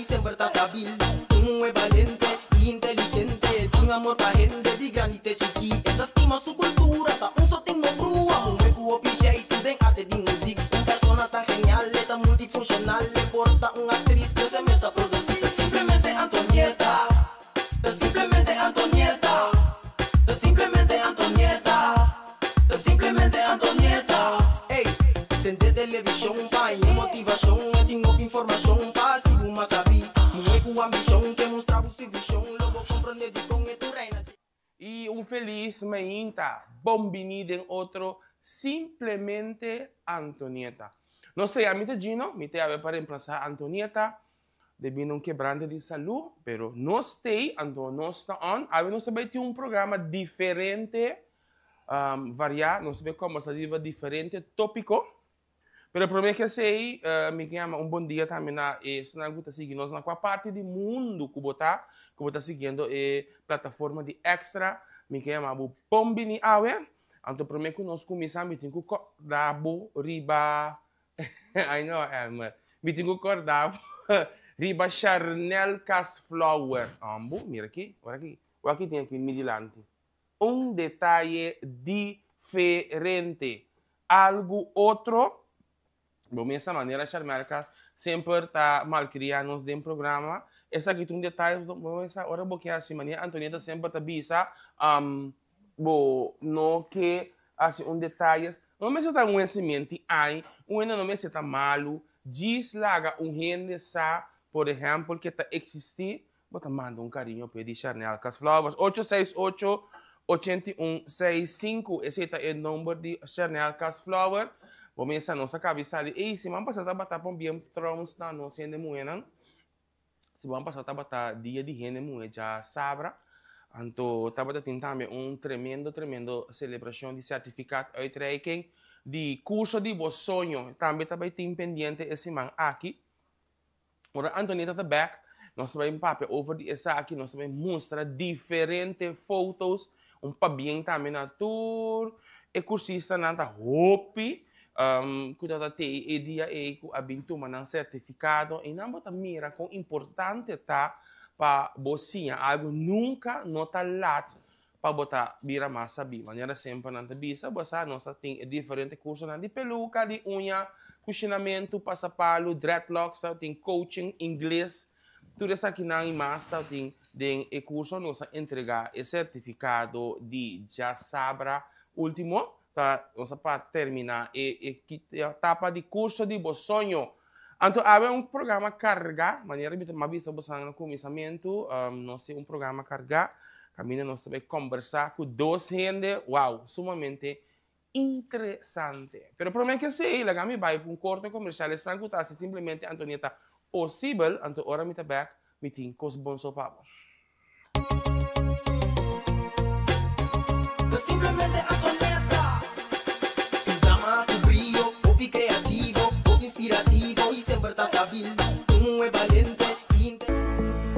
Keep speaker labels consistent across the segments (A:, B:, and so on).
A: y siempre está stabil. Es valiente y inteligente, tiene amor pa' gente de granite chiqui. Esta estima su cultura, ta un sotingo brua. Un hueco piche y tu den arte de música. Un persona tan genial, tan multifuncional, le porta una actriz que se me está produciendo. Simplemente Antonieta, simplemente Antonieta, simplemente Antonieta, simplemente Antonieta. Ey, sente televisión pa' y motivación, tengo información pa' si uma sabi. Mueco ambition que mostra su visión, logo compreender con tu reina.
B: E feliz mainta, bombini em outro Simplemente Antonieta. Não sei, a mim Gino, me tem para reemplazar Antonieta, devido quebrante de saúde, pero nós tem, nós está on, a nós vai ter programa diferente, variar, nós vai como se diz diferente tópico, pero para mim que sei, me chama bom dia também na se não está seguindo nós na qual parte do mundo que está seguindo plataforma de extra, me chama o Bombini Awe, então para mim que nós começamos, me tem que dabo riba, I know Elmer, me tem que cordavo riba Chanel Casflower, ambo, mira aqui, olha aqui tem aqui midilante, detalhe diferente, algo outro. Bom, dessa maneira, as marcas sempre está malcriadas dentro do programa. Essa aqui tem detalhes, essa hora porque assim, mania Antonieta sempre está bisa, no que assim detalhes, não me está conhecimento, ai, não me está malo, diz laga gente sa, por exemplo, que está existir, bota manda carinho para de Chanel Casflowers 868-8165, esse é o número de Chanel Casflower. Começa a nossa cabeça ali. E se vamos passar a bater para bem trons na nossa gente moeda, se vamos passar a bater dia de gente moeda já sabra, então estava tentando tremendo celebração de certificado uitreiking de curso de bom sonho. Também estava pendente esse man aqui. Ora Antonieta está back. Nós vamos papel over de essa aqui, nós vamos mostrar diferentes fotos, bem também na tour, e cursista nada hope. Cuidado até e dia e com a bintuma não certificado e não bota mira com importante tá para você algo nunca nota lat para botar mira mais saber maneira sempre não te bisa você nós tem diferente curso de peluca de unha cozinhamento passapalo dreadlocks tem coaching inglês tudo isso aqui não mais tem de curso nós entregar e certificado de já sabra último para terminar e etapa de curso de bom sonho. Então, há programa carga, maneira de uma vista no começamento, nós temos programa carga, caminho nós vamos conversar com duas gente, uau, sumamente interessante. Pero para mim que sei, lá me vai para corte comercial, essa coisa simplesmente Antonieta possível, então ora me tá back, me tem cos bom so papo.
A: Simplemente Antonieta, tu brillo, popi creativo, popi inspirativo y siempre está stabil. Es valiente.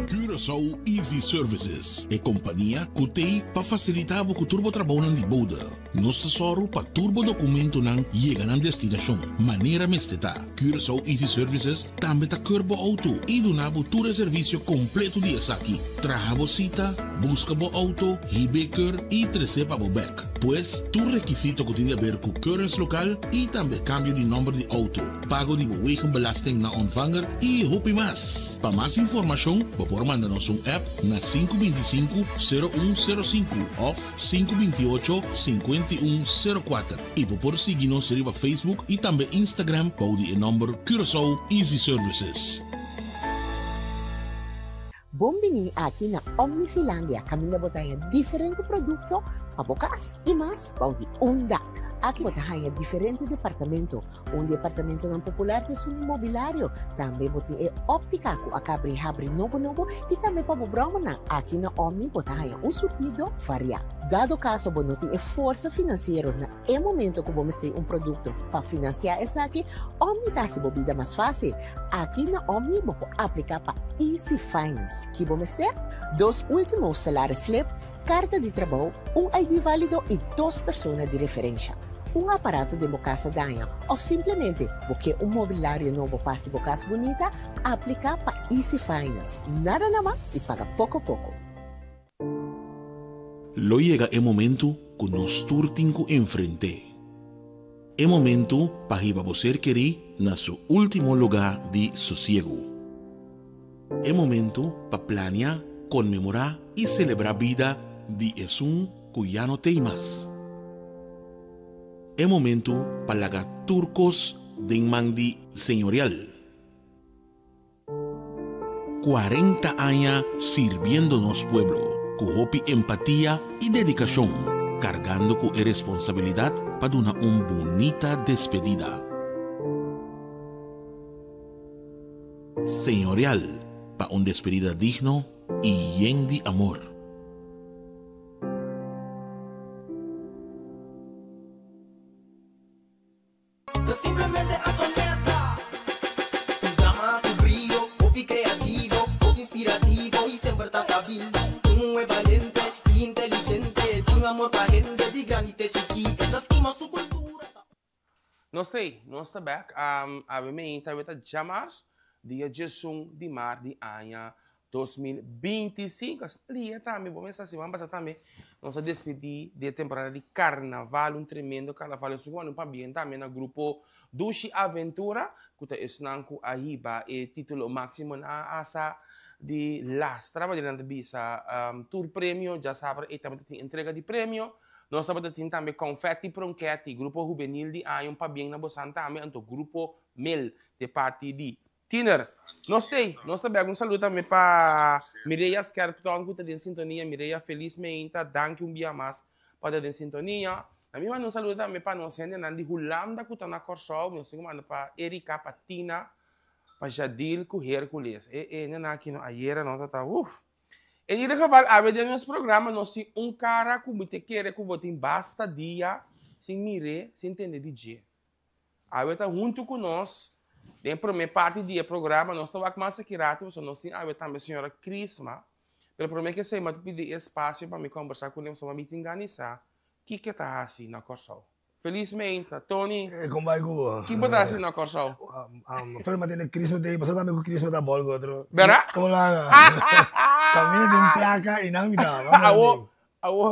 C: Curaçao Easy Services é companhia que tem para facilitar o turbo trabalho de boda. Nós tesoro para turbo documento não chega na destinação. Maneira mesteta. Curaçao Easy Services também está curbo auto e donava todo o serviço completo de essa aqui. Traga cita, busca bo auto, hibeker e receba bo back. Pois, tu requisito que tem a ver com currency local e também cambio de número de auto. Pago de wegenbelasting na ontvanger e hopi mais. Para mais informação, por mandar nos app na 525-0105 ou 528-5104. E por seguir-nos em Facebook e também Instagram para o número Curaçao Easy Services.
D: Bombini aqui na Omnisilândia, caminho botar diferente produto para bocas e mais para o Onda. Aqui botar diferente departamento. Departamento não popular de um imobiliário. Também botar óptica com a abrir novo e também para o Brahmana. Aqui na Omni botar surtido variado. Dado caso você tem força financeira no momento que você tem produto para financiar essa aqui, Omni dá se bebida mais fácil. Aqui na Omni você aplicar para Easy Finance. Que você ter 2 últimos salários slip, carta de trabalho, ID válido e 2 pessoas de referência. um aparato de casa danha ou simplesmente porque um mobiliário novo passa de casa bonita, aplica para Easy Finance. Nada na mão e paga pouco a pouco.
C: Lo llega el momento que nos turtinco enfrente. El momento para você querer na su último lugar de sossego. El momento para planear, conmemorar y celebrar vida de Esun que ya no tem más. El momento para lagar turcos de mandi señorial. 40 años sirviéndonos pueblo. Con empatía y dedicación, cargando con responsabilidad para una bonita despedida. Señorial, para una despedida digno y lleno de amor.
A: Simplemente Antonieta. Un drama, tu brillo, hobby creativo, hobby inspirativo y siempre estás stabil. Es valiente y inteligente, tiene amor para gente, de granite chiquita, esta estima su cultura.
B: Nós está back. A mim está chamar dia 18 de março de ano 2025. Ali também, vamos pensar assim, vamos passar também. Nós despedir da temporada de carnaval, tremendo carnaval. Isso é um também no grupo Dushi Aventura, que está aí, e título máximo na asa de lastra, mas durante bisa tour prêmio, já sabe, e também tem entrega de prêmio. Nós também também confetti pronchetti, grupo juvenil de ano para bem na Bosan também, então grupo Mel de parte de Tiner. Nós também um saludo também para Mireia Scarpton, que está em sintonia, Mireia felizmente, danke dia mais para estar em sintonia. A mim manda um saludo também para nós, gente, de Holanda, que está na Corsol, nós temos para Erika, para Tina, para Jadil com Hércules. Aqui no ayer não tá em ieder geval, a ver nos programa nós temos cara que você quer que você basta dia sem mirar, sem entender DJ. A ver tá junto com nós, em primeira parte do programa nós estamos mais aqui rápido, nós temos a ver também a senhora Crisma, pelo primeiro que sei, mas pedir espaço para me conversar com ele, só me organizar. O que está assim na Corsol? Felizmente, Tony.
E: Como vai com
B: que botar assim na Corsol?
E: Foi uma tenda Crisma daí, passou também com Crisma da bola outro.
B: Verá?
E: Como lá? Caminho de placa e não me dá.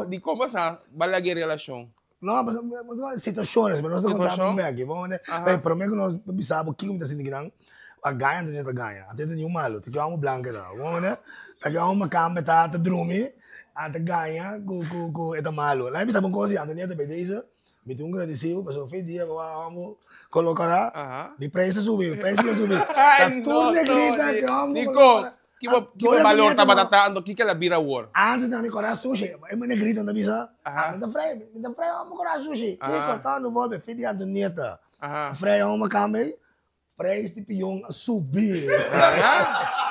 B: De como assim? Balaguer relação.
E: Não, mas situações, mas nós não contamos bem aqui. Vamos ver. Para mim que nós pensamos que como está sendo grande, a ganha não está ganha. Até tem malo, tem que uma branca lá. Vamos ver. Tem que uma cama tá drumi, até ganha com eta malo. Lá pensamos uma coisa, Antônio também diz. Me tenho agradecido, mas fez dia vamos colocar de preço subir, preço vai subir. Tá tudo negrita que vamos colocar.
B: Que valor tá batata, que ela vira war.
E: Antes de me corar sushi, é uma negrita não bisa. Me dá freio, vamos corar sushi. Que cortando no bolso, fez dia Antonieta. Freio uma cama aí, preço de pião subir.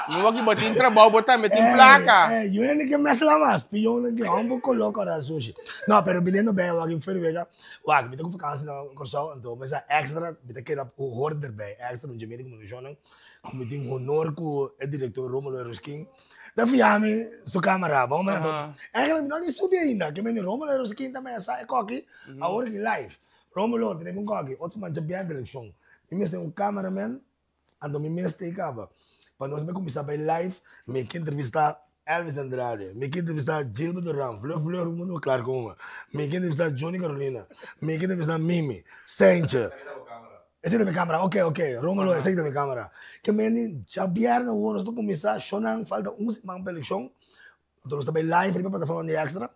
B: Não vou que botar em trabalho, botar em placa.
E: Eu ainda que me lá mais, pião que vamos colocar sushi. Não, pero bilhando bem, eu aqui foi vega. Uau, me tenho que ficar assim na corção, então, mas extra, me tem que ir o order bem, extra no gemeiro como no jornal. Me tenho honor com o diretor Romulo Eroskin. Da fiame sua câmera, vamos lá. É que não nem subi ainda, que me Romulo Eroskin também sai aqui, a hora de live. Romulo, tem um aqui, outros mancha bem a direção. Me tem um cameraman, ando me tem cava. Para nós começar a live, me quer entrevistar Elvis Andrade, me quer entrevistar Gilberto Ram, Flor, o mundo claro como. Me quer entrevistar Johnny Carolina, me quer entrevistar Mimi, Sancha. Esse é da minha câmera, ok. Romulo, esse é da minha câmera. Que me diz, já vieram o nós começar, chonan falta semana para eleição. Então nós também live para a plataforma de extra.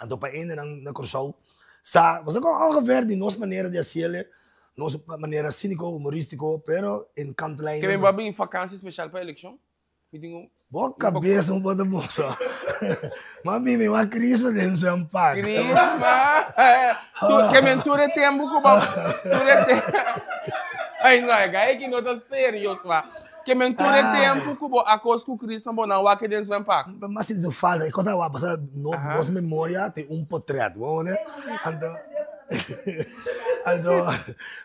E: Então para ainda na Corsol. Você consegue ver de nossa maneira de fazer, nossa maneira cínica, humorística, pero em canto lá.
B: Que vai vir vacância especial para a eleição?
E: Boa cabeça, um pouco de moça. Mas bem, uma Crisma dentro do seu pai.
B: Crisma! Que mentura tempo que ai, não, é que não está sério, que mentura tempo que a coisa que o Crisma não vai que dentro do seu pai.
E: Mas se isso falta, quando eu passar nossa memória tem um portrait, vamos né? Então,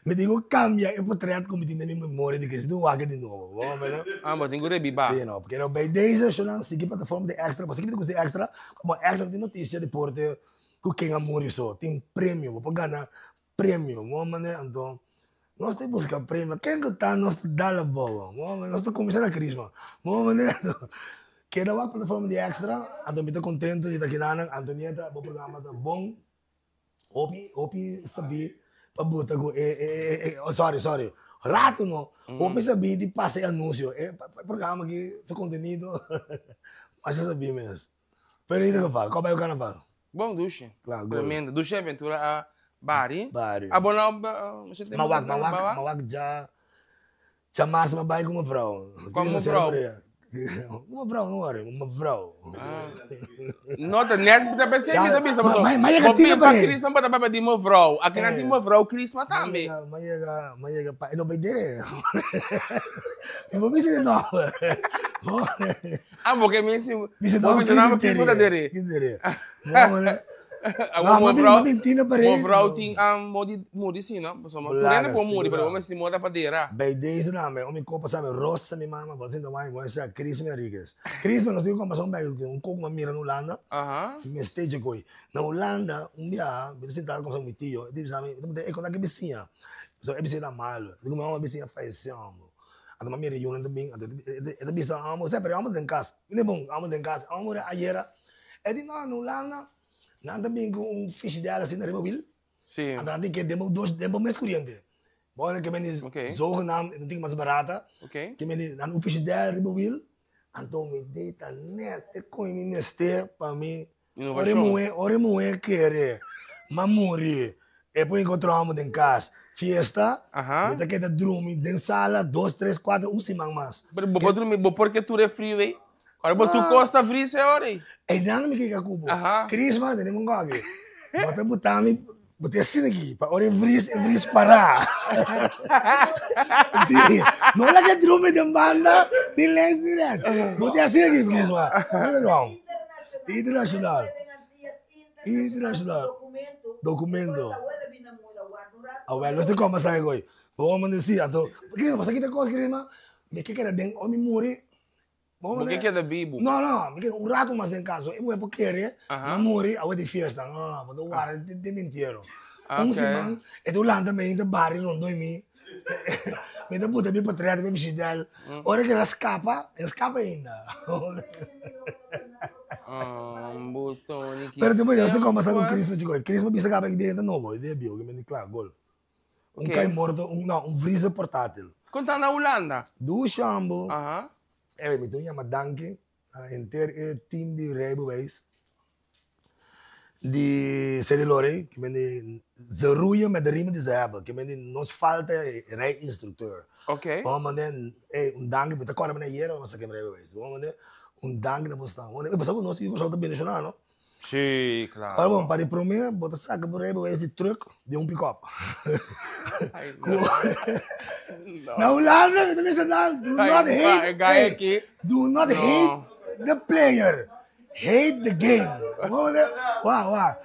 E: me digo cambia o portrait como tem na minha memória de que se não de novo, vamos ver?
B: Mas tem que rebibar.
E: Sim, não, porque não bem desde eu não segui plataforma de extra, mas segui de extra, como extra de notícia, deporte, que quem amor isso, tem prêmio, para ganhar prêmio, né? Então, nós temos que buscar prêmio. Quem que está nós dá a boa? Nós estamos começando a crisma. Né? Que da plataforma de extra, então estou contente de estar aqui na Antonieta, o programa está bom. Opi sabi pabuta ko sorry. Rato no. Opi sabi de passei anúncio. Programa aqui, seu conteúdo. Mas eu sabia mesmo. Pero isso que eu falo. Qual é o carnaval?
B: Bom, duche.
E: Claro,
B: Tremenda. Duche aventura a Bari.
E: Bari.
B: Abonau,
E: Mawag já março uma baia com uma vrouw.
B: Com uma vrouw?
E: Uma vrouw, não era. Uma vrouw.
B: Nota, net, já pensei que também, sabe?
E: Mas é que tinha para
B: Cris não pode para de uma vrouw. Aqui não tem uma vrouw, Cris mas também.
E: Mas é que não vai ter. Eu vou me ensinar nova.
B: Porque me ensinou.
E: Me ensinou
B: Cris para dere.
E: Que dere. Uma
B: vrouw tem modi sim, não? Pessoal, tu nem pode modi, mas vamos se moda para dera.
E: Bem, desde não, me compra sabe roça minha mama, você não vai, mas é Cris Rodrigues. Cris, mas nós temos comparação bem, pouco uma mira na Holanda. Me stage coi. Na Holanda, dia, me sentado com meu tio, ele sabe, eu quando que vizinha. Só é vizinha mal. Eu uma vizinha faleceu. A minha mira eu não também, é vizinha amo, sempre amo em casa. Não é bom, amo em casa. Amo ayer. É de não, na Holanda, não também com fish dela assim na Remobil.
B: Sim.
E: Então tem que demo mês corrente. Bora que vem zogenaamd, não tem mais barata. Que vem dan fish dela Remobil. Então me deita net, com me mester para mim. Ore moe querer, mamuri. E poi encontramos em casa. Fiesta, me queda dormir dentro sala, 2, 3, 4, semana mais.
B: Vou dormir, porque tu é frio, hein? Agora tu costa frio, é hora aí.
E: E não me quer cubo. Crisma, tem um gog. Bota botar-me, botei assim aqui, para hora vris parar. Sim, não é que dormir de banda, de leste. Botei assim aqui, Crisma. Não, internacional. Documento. Well, nós temos como sair agora. Vamos dizer, então, Crisma, você quer coisa, Crisma? Me quer dentro, homem morre.
B: O que é da Bibo?
E: Não, rato mais em casa. Eu vou querer, não morrer, a de festa. Não, vou dar de mentira. Semana, e do lado também, de barrio, não dói me. Me dá puta, me para me vestido. Ora que ela escapa ainda. Pero depois nós temos como passar com Crisma, chico. Crisma bisa acaba aqui dentro novo, ideia bio, que me claro, gol. Cai morto, um freezer portátil.
B: Quando na Holanda?
E: Do chambo. Me toen je maar danken aan het team die rijbewijs. Die Cerilore, ze roeien met de riemen die ze hebben. Nos falta rijinstructeur. Dank, ik kan me niet leren, maar ik heb rijbewijs. Dank, dat was dan. Ik ben ook nog eens op de no?
B: Sim, claro.
E: Agora, para ir mim, bota saca por rijbewijs de truck de pick-up. Na Holanda, do not hate the player, hate the game. Wow.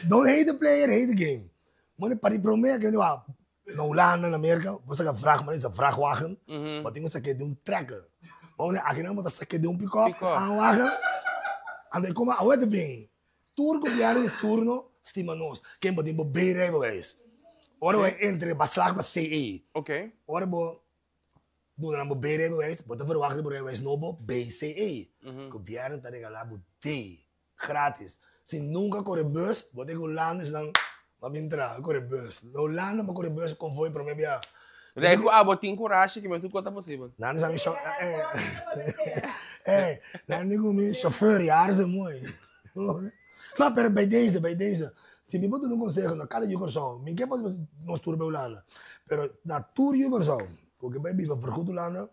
E: Don't hate the player, hate the game. Maar para ir que na Holanda, na América, você que mas é vrachtwagen, wat tem você que de trekker. Aqui não, você que de pick-up, wagen. En dan komen we bem. Turco de turno, estima nós. Quem pode ir bem rijbewijs. Ora we entre beslag met CE. Ora we doen dan bem rijbewijs, bota verwachten rijbewijs nobo BCE. Governo tá regalando D gratis. Se nunca corre bus, bota que Holanda dan maar entrar corre bus. Na Holanda maar corre bus convoy para mim bia.
B: Daí botin coragem que me tu conta possível.
E: Não sabe só. Não digo me chauffeur jaren é muito. Não, pero bij deze. Se me botam no conselho, na cada jogador, me quer fazer nos tour bij Holanda. Pero na tour jogador, porque bij biva vergoed Holanda,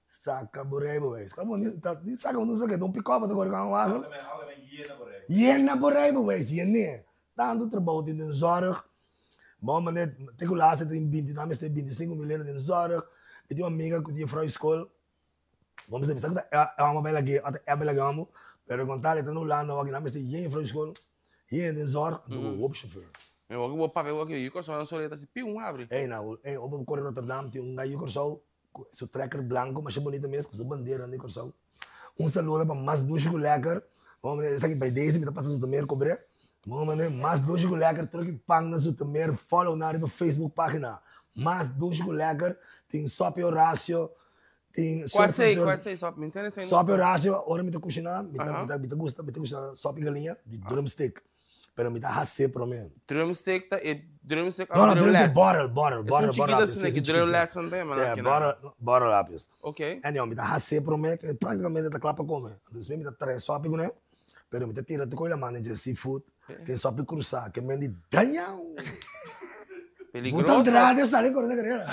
E: saca rijbewijs. Saca não saca, don't pick up, agora gaan wagen. Jena rijbewijs, jena. Tanto trabalho in de zorg. Bom, mas tenho lá se tem 20, não, mas tem 25 milhões de zorg. Eu tenho uma amiga que tinha frau escola. Vamos dizer, sabe que é uma bela aqui, é bela gamo. Pero contar, ele está no Holanda, aqui não, mas tem gente frau escola. Gente de zorg, do o chauffeur.
B: Eu vou para ver aqui, eu só não sou assim, pium abre.
E: Não, eu corre Rotterdam, tem gajo que só seu trekker branco, mas é bonito mesmo, com sua bandeira ali que só. Saludo para mais ducho lekker. Vamos dizer, aqui by deze, me tá passando do primeiro cobre. Bom, mano, mais dois lekker terug pang na Zoetermeer. Follow na a Facebook pagina. Mais dois lekker. Tem Sop Horácio. Tem
B: Qual sei, só me interessa.
E: Sop Horácio, ora me tá cozinhando, me gusta sop galinha de drumstick. Pero me tá hasse para mim.
B: Drumstick
E: Não, drumstick bottle.
B: É chiquito assim, que drill lats também, mano.
E: Bottle lápis.
B: Ok.
E: E não, me tá hasse para mim, que praticamente tá clapa comer. Então, me tá traz sop, né? Pero me tá tira de coisa, mano, de seafood. Tem sop cruzar, que me de ganhão.
B: Peligroso.
E: Muita entrada, sale correndo, querida.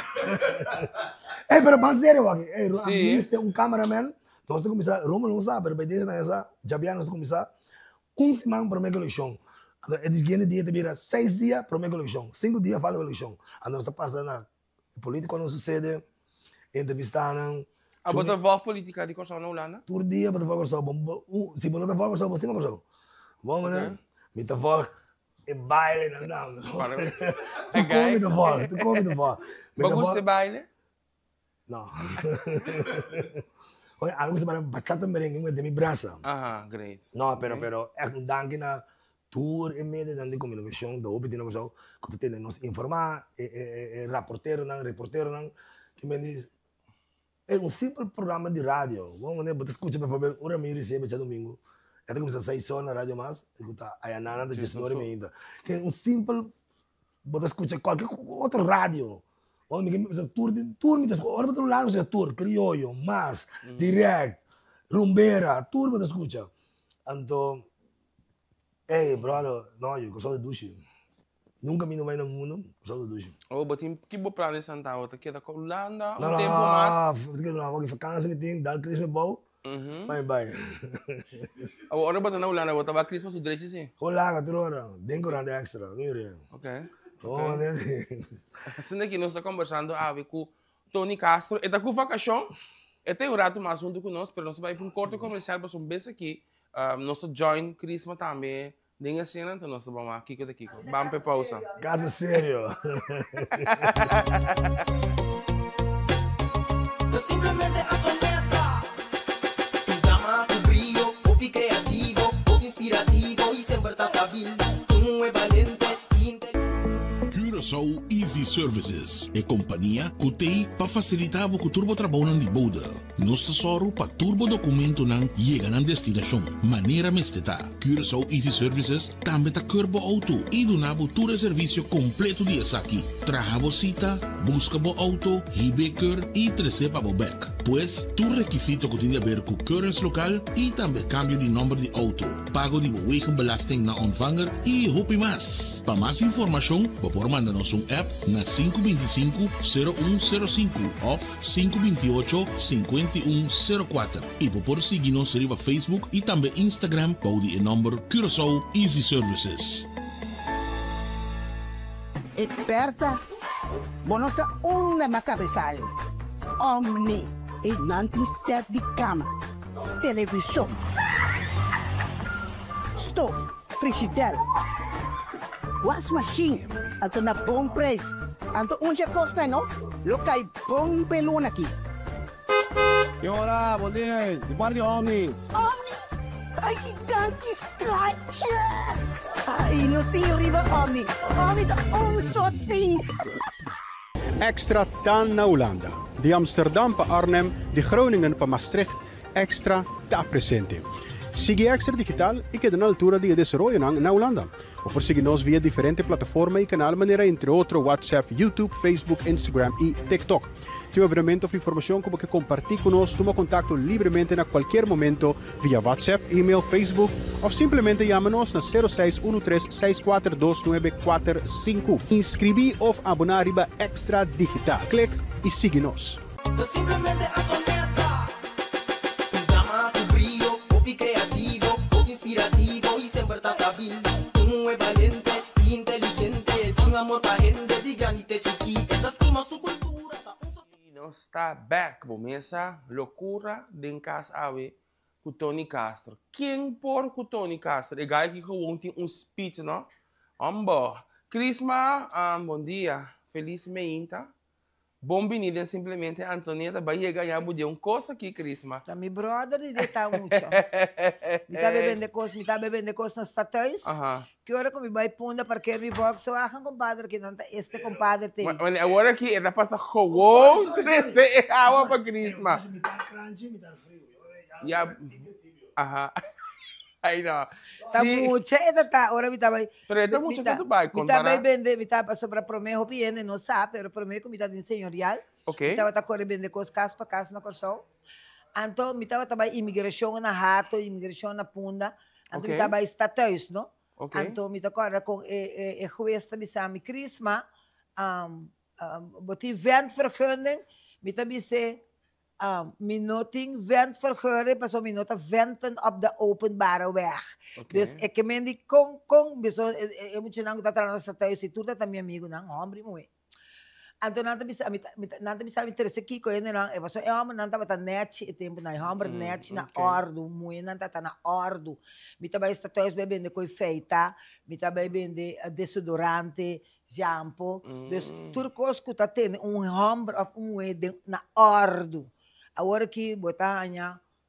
E: Pero más serio, aquí. Nós tem cameraman. Nós temos que começar, Roma não sabe, mas desde essa, já nós temos que começar semana para a eleição. Eles ganham dia de vira 6 dias para a eleição. 5 dias para a eleição. Nós estamos passando, político não sucede, entrevistando.
B: Bota voz política de Costa na Holanda?
E: Todo dia, bota voz Costa. Se você não tem voz Costa, você tem voz. Vamos, né? Me tá voz. E baile, não. Tu come de voz.
B: Bagus de baile?
E: Não. Olha, a mim se chama bachata merengue de mi braça.
B: Great.
E: Não, pero é danke na tour e meio de comunicação da OPT na coisa que tem nos informar reporteiro não que me diz é simples programa de rádio. Vamos né, você escuta por favor, uma me recebe já domingo. Até começa a sair só na rádio mas escuta a Nana da Gesnore me ainda. Que é simples você escuta qualquer outro rádio. Olha, me tour me das olha para o lado você tour criollo, mas direct, rumbeira, tour você escuta. Então, hey brother, não eu gosto de duche. Nunca me não vai no mundo, gosto de duche.
B: Botim que bo plano Santa Outra que da Holanda,
E: tempo mais. Não, vou vacança me tem, dá Christmas bom. Bye.
B: Agora bota na Holanda, bota para Christmas o direito sim.
E: Holanda, trora, dengo rande extra, não é?
B: Ok.
E: Oh, né?
B: Assim daqui nós estamos conversando com Tony Castro. Está com vacação. Tem um rato mais junto conosco, mas nós vamos para um corte comercial para um beijo aqui. Nós join Christmas também. Nem assim, então nós vamos aqui com Kiko. Vamos para pausa.
E: Caso sério.
A: Simplesmente a tormenta. Tu gama, tu brillo, popi creativo, popi inspirativo e sempre está estável. Tu é valente.
C: Curaçao Easy Services é companhia que tem para facilitar o turbo trabalho de boda. Nosso tesoro para turbo documento não chega na destinação. Maneira mesteta. Curaçao Easy Services também está curbo auto e donava todo o serviço completo de aqui. Traga cita, busca o auto, hibeker e trecepa o back. Pois, tu requisito que tem a ver com currency local e também cambio de número de auto. Pago de wegenbelasting na ontvanger e hopi mais. Para mais informação, por mandar-nos app na 525-0105 ou 528-5104. E por seguir-nos no Facebook e também Instagram para o número Curaçao Easy Services.
F: Esperta, bonosa onda macabezal. Omni, e nanti set de cama. Televisão. Stove, frigideira. Wash machine, ato na bom preço. Anto onde custa, não? Locai bom pelon aqui.
G: Senhora, bom dia. De parte de Omni.
F: Omni? Ai, danke, Scratcher. Ai, não tem riba Omni. Omni da só tem.
G: Extra TAN na Holanda. De Amsterdam para Arnhem, de Groningen para Maastricht. Extra está presente. Sigue Extra Digital e que na altura de desarrollo na Holanda. O por seguir-nos via diferentes plataformas e canal maneira entre outros WhatsApp, YouTube, Facebook, Instagram e TikTok. Se tiver veramente of informação como que compartilhar conosco, toma contato livremente a qualquer momento via WhatsApp, e-mail, Facebook ou simplesmente chama-nos na 0613-642-945. Inscrevi ou abonar riba Extra Digital. Clique e siga-nos.
A: Simplesmente a tormenta. Tu gama, tu brillo, popi creativo, popi inspirativo e sempre está estável. Tu é valente e inteligente. Tem amor para gente de grande e chiqui. Esta estima sua cultura.
B: Nós está back. Começa loucura de casa ave com Tony Castro. Quem por com Tony Castro? É guy que gewoon tem speech, não? Ambo. Christmas, bom dia. Feliz meinta. bom venida simplesmente Antonieta vai ganhar uma coisa aqui, Crisma.
H: Tá, meu brother, ele tá muito. Me tá bebendo coisa nas tatuas. Que hora que me vai punda para que me vogue, só a compadre que não tá, este compadre tem.
B: Agora que ela passa gewoon, 13 água para Crisma.
E: Me tá crunchy, me tá frio.
B: Aí não.
H: Tá muito, essa tá, ora me tá vai.
B: Pero tá muito que tu vai comparar.
H: Me tá bem vender, me tá sobre prometo piene, não sabe, pero prometo me tá de senhorial.
B: Ok.
H: Me tá corre vender coisas casa para casa na corso. Então, me tá imigração na rato, imigração na punda. Então, me tá status, não?
B: Okay.
H: Então, me tá corre com juez tá bisami Crisma, boti ventvergunning, me tá bise minoting ventvergunning, pas minota venten op de openbare weg.
B: Okay.
H: Dus ik meen die kong, biso, moet je nang tatranos sa tayo, si Turta ta mi amigo nang, hombre mo eh. Então, nada me sabe interesse aqui com ele não. Eu só não tava na net tempo na homem net na ordo, muito não tá na ordo. Me também está todos bebendo coi feita, me também bebendo desodorante, shampoo. Dus turcos que tá tendo homem na ordo. Agora que botar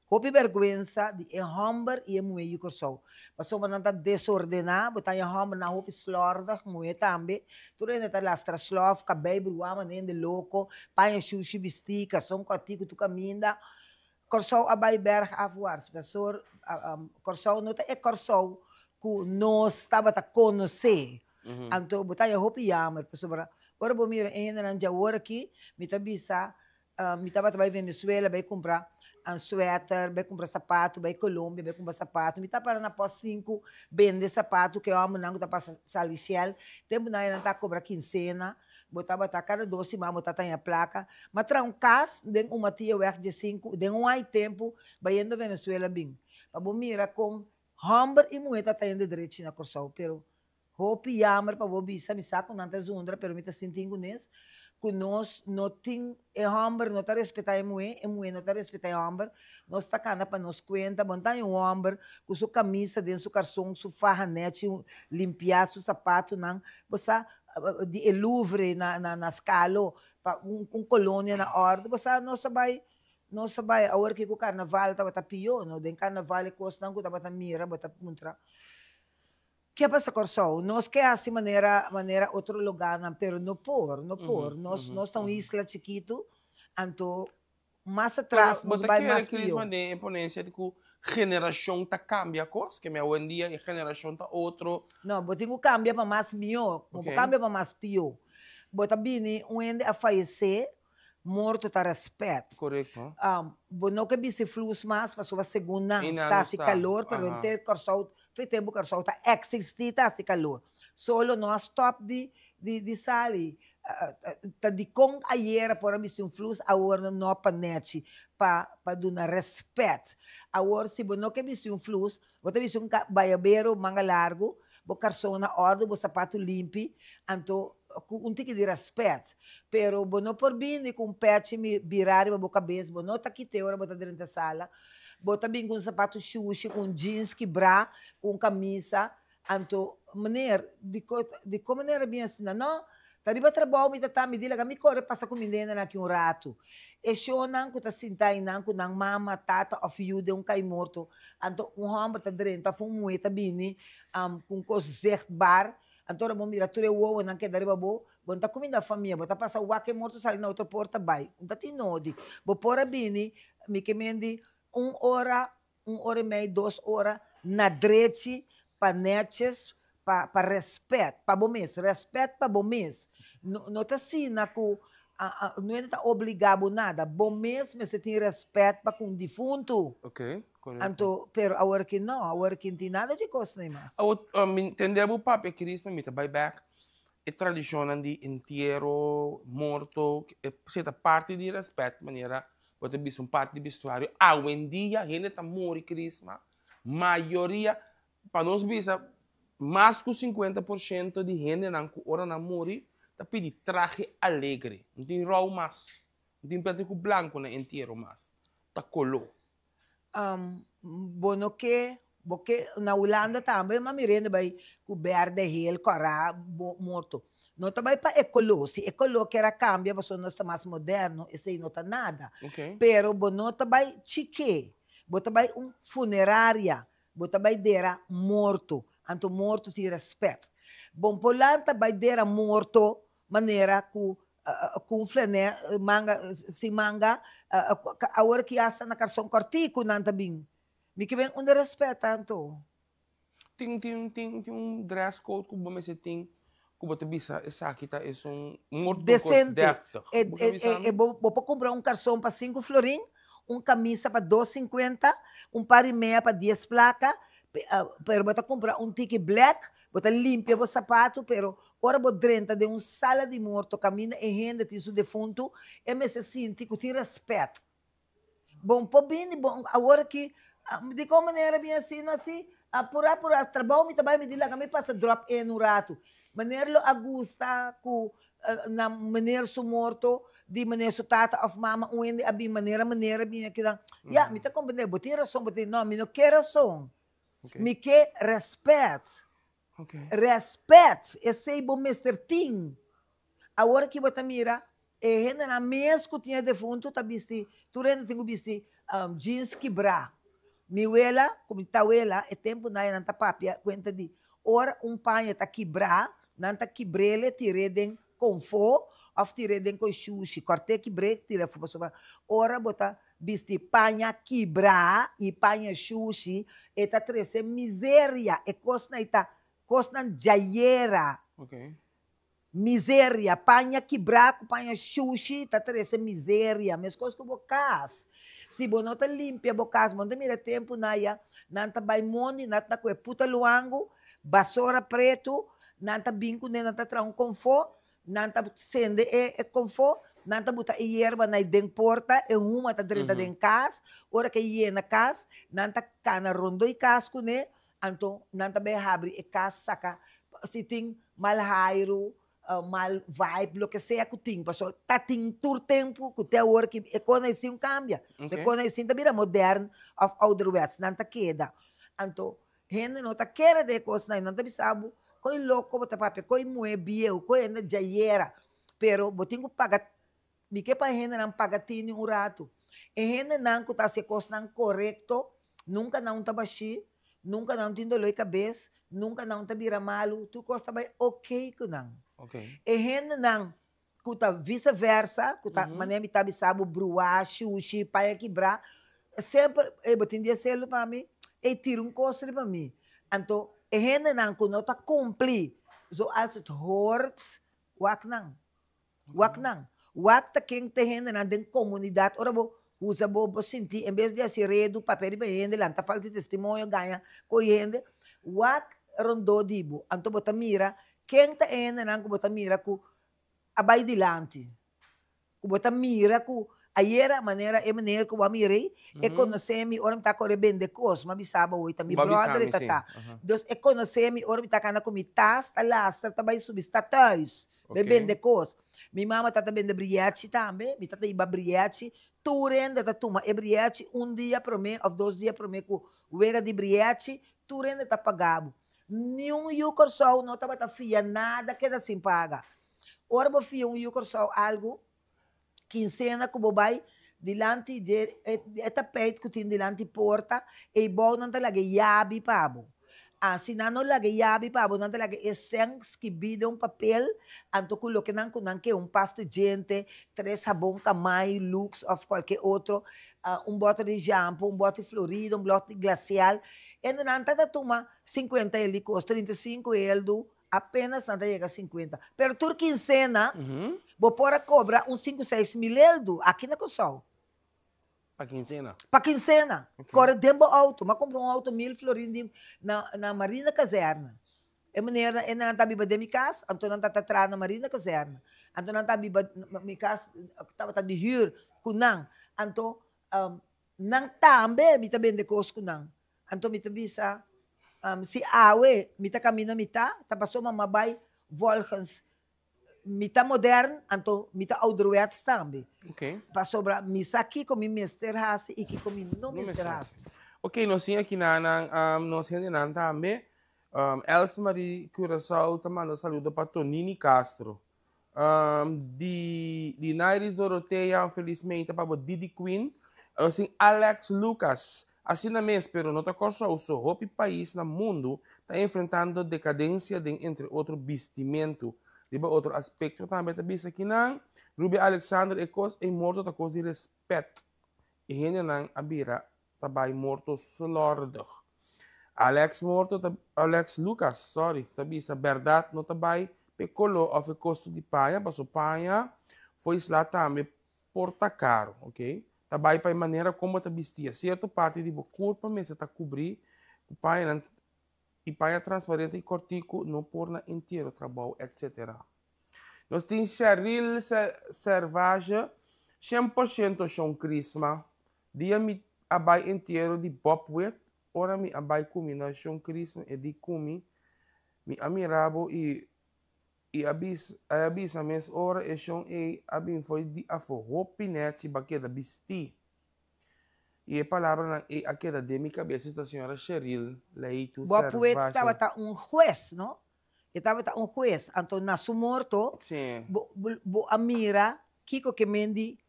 H: Hopi vergüenza de homem e mulher que sou. Passou para não desordenar, botar homem na hopi slordig, mulher também. Tudo ainda tá lastra slof, cabelo bruama nem de louco, pai sushi bistica, são cotico tu caminha. Corsou abai berg afwaarts, professor. Corsou não é corsou que nós estava a conhecer. Então botar hopi jammer, professor. Agora vou mirar ainda na jawora aqui, me tabisa, me tava vai Venezuela, vai comprar sweater, vai comprar sapato, vai Colômbia, vai comprar sapato. Me tá para na pós 5 vende sapato que eu amo não tá para saliciel. Tempo na não tá cobra quincena, botava tá cada 12 mas botar tá a placa. Mas tra um cas, den uma tia weg de 5, den ai tempo vai indo Venezuela bem. Para bom mira com homem e mulher tá indo direito na Corsau, pero hopi jammer para bobisa me saco não tá zundra, pero me tá sentindo nes. Que nós não tem homem, não está respeitando a mulher não está respeitando o homem, nós está cana para nos conta, montar homem com sua camisa, dentro sua calção, sua farranete, limpar seu sapato, não, você de Louvre na escala, colônia na ordem, você não sabe, a hora que o carnaval estava pior, não, den carnaval é coisa não que estava mira, bota contra. Que passa Corsou? Nós que assim maneira outro lugar, não, pero não por. Nós estamos isla chiquito, então mais atrás
B: nós
H: vai mais pior.
B: Mas tem imponência de que geração tá cambia coisa, que meu dia a geração tá outro.
H: Não, botinho cambia para mais pior, cambia para mais pior. Bota bini onde a falecer morto tá respeito.
B: Correto.
H: Não que bise flus mais, passou a segunda, tá se calor, pero inte Corsou foi tempo que o tá existita se calor. Solo nós top de sali. Tá de com ayer por a missão flus agora não panete para dar respeito. Agora se não que missão flus, você missão baiabeiro manga largo, bo carsona ordem, bo sapato limpo, então um tique de respeito. Pero não por bem com pet me virar a boca cabeça, não tá aqui te hora botar dentro da sala. Bota bem com sapato xuxi, com jeans quebrar, com camisa. Então, de como maneira bem assim, não? Tá riba trabalho, me diga, me corre, passa comida aqui rato. E show não, que tá sentado não, que não mama, tata, ou filho de cai morto. Então, homem tá dentro, tá com moeda bem, com coisa bar. Então, vamos mirar, tu é o não quer dar riba bo, bom tá comida a família, bota passar o que morto sai na outra porta, vai. Não tá tinode. Bo pora bem, me que mendi 1 hora e meia, 2 horas, na direita, para netes, para respeito, para bom mês, respeito para bom mês. Não está assim, não está obrigado nada. Bom mês, mas você tem respeito para com o defunto.
B: Ok, correto.
H: Então, pero agora que não, agora que não tem nada de coisa nem mais.
B: Entendeu o papel que eles me vai back. É tradição de enterro, morto, é certa parte de respeito, maneira. Você vê parte de vestuário. Hoje em dia, a gente está morrendo, Crisma. Maioria, para nós ver, mais que 50% de gente que ora na morre, está pedindo traje alegre. Não tem raw mais. Não tem preto branco na inteiro mais. Está colou.
H: Bueno que, porque na Holanda também, uma miranda vai com verde, rel, corá, morto. Não está vai para ecolo. Se ecolo quer cambia, você não está mais moderno, esse aí não está nada.
B: Ok.
H: Pero não está vai chique. Você vai funerária. Você vai dera morto. Anto morto se respeita. Bom, polanta vai dera morto, maneira com flené, manga, si manga, a hora que assa na carção cortico, nanta bem. Me que bem onde respeita, tanto.
B: Tem dress code que você tem, que você bisa, essa aqui tá, é morto
H: Decente.
B: deftig.
H: Vou comprar carção para 5 florim, camisa para 2,50, par e meia para 10 placa, pero vou comprar tiki black, vou limpia o sapato, pero ora vou drenta de sala de morto, camina e renda tisu defunto, e me se sente que te respeito. Bom, bom, agora que, de qual maneira bem assim, apurar, trabalho, me também me diz lá, me passa drop no rato. Maneira lo agusta, na maneira su morto, de maneira su tata of mama, uende abi maneira bem aqui lá. Ya, me tá compreendendo, botem razão, não, me não quer razão. Me quer respeito.
B: Okay.
H: Respeito, esse é bom Mr. Ting. Agora que você mira, na mês que tinha defunto, tá visto, tu ainda tem visto jeans quebrar. Miuela, como tauela, é tempo na nanta papia, conta de, ora panha tá quebrar, nanta quebrele, tire den com fo, of tire den com sushi, corte quebre, tire fo para sobra. Ora bota visto panha quebrar e panha sushi, eta trece miséria, e cosna jaiera.
B: Okay.
H: Miséria, panha quebrar, panha sushi, tá trece miséria, mas coisas que bocas. Se você não está limpia, bocas, manda mira tempo naia, nanta baimoni, nanta com puta luango, basura preto, nanta binco, nanta traum confo, nanta sende confo, nanta buta hierba na den porta, e uma tá dentro den casa, ora que ia na casa, nanta cana rondo e casco, né? Então, nanta bem abre e casa saca, se tem mal hairo, mal vibe, lo que seja que tem, porque tá tem todo tempo que até hora que a conhecimento cambia, a conhecimento vira moderno, of ouderwets, nanta queda. Então, gente não tá querendo de coisa, não tá bisabo, coi louco, bota papel, coi muebieu, coi ainda jaiera, pero botinho que paga, me que para gente não paga tini rato, e gente não que tá se coisa não correto, nunca não tá baixi, nunca não tem dor de cabeça, nunca não tá vira malo, tu costa vai ok que não.
B: Okay.
H: E gente não, que vice-versa, que mané me tá bisabo, bruá, sushi, paia quebrar, sempre, eu botinho de selo para mim, e tiro costa para mim. Então, e gente não, que não tá cumprir, zoals het hoort, wak não. Wak tá quem tem gente não, dentro da comunidade, ora bo, usa bo sentir, em vez de assim, redo, papel de gente, lá, tá falta de testemunho, ganha, com gente, wak rondou dibo, então bota mira, quem está ainda não bota mira com abai dilante, bota mira com ayer a maneira que eu mirei, e conhecemos, ora me tá correndo bem de coisa, mas bisaba hoje também brother tá. Então e conhecemos, ora me tá cana com mitas, tá lastra, tá vai subir status, bem de coisa. Minha mama tá também de briete também, me tá iba briete, tu renda tá tuma e briete dia para mim, ou 2 dias para mim com wega de briete, tu renda tá pagado. Nenhum yucor só não estava tá fia nada que da sem paga. Ora vou fia yucor só algo quincena que bobai dilante de tapete que tem dilante porta e bom não tá lagi yabi pabo. Se não lagi yabi pabo não tá lagi essence que bida papel anto coloque não que pasta de gente 3 sabão camai lux ou qualquer outro bote de shampoo bote florido bote glacial. E não está toma 50 ele custa 35 ele apenas não chega a 50. Pero tur quincena, vou pôr a cobra 5, 6 mil ele aqui na Cossol.
B: Para quincena?
H: Para quincena. Corre dentro do auto, mas comprou auto 1000 florins na Marina Caserna. É maneira, e não está biba de minha casa, então não está atrás na Marina Caserna. Então não está biba minha casa, estava de huur, com não. Então, não também, me também de coisa com não. Então, me bisa, si awe, mita camina mita, tapasou mamabay, volgens, mita modern, então, mita ouderwets também.
B: Ok.
H: Pasobra, misa aqui com mi Mr. Hasi, e aqui com mi no Mr. Hasi.
B: Ok, nós temos aqui nós entendemos também, Elsmarie Curaçao te manda saludo para Tonini Castro. De Nairis Doroteia, felizmente, para o Didi Queen. Assim, Alex Lucas. Assim na mesma, pero nota corso o seu país no mundo está enfrentando decadência entre outro vestimento. Liba outro aspecto também está visto aqui não. Ruby Alexander é morto da coisa de respeito. E ele não abira também morto slordo. Alex Lucas, sorry, tabi sa verdade no tabay pecolo of custo de paia, paso paia foi lá também porta caro, ok? Tabay pa maneira como ta vestia, certo parte de corpo mas ta cobrir o paia e paia transparente e cortico no porna inteiro trabalho, etc. Nós temos Cheryl Servage, 100% chão crisma, dia mi abai inteiro de Bob Wet. Ora mi abai kumi na shong Cristo e di kumi mi amirabo e abisa mes ora e shong e abin foi di afo hopinete baqueda bisti. E a palavra na e aquela de minha cabeça da senhora Cheryl Leito
H: Bopuet estava juez, não? Estava juez, então na su morto,
B: Sim.
H: bo amira kiko que mendi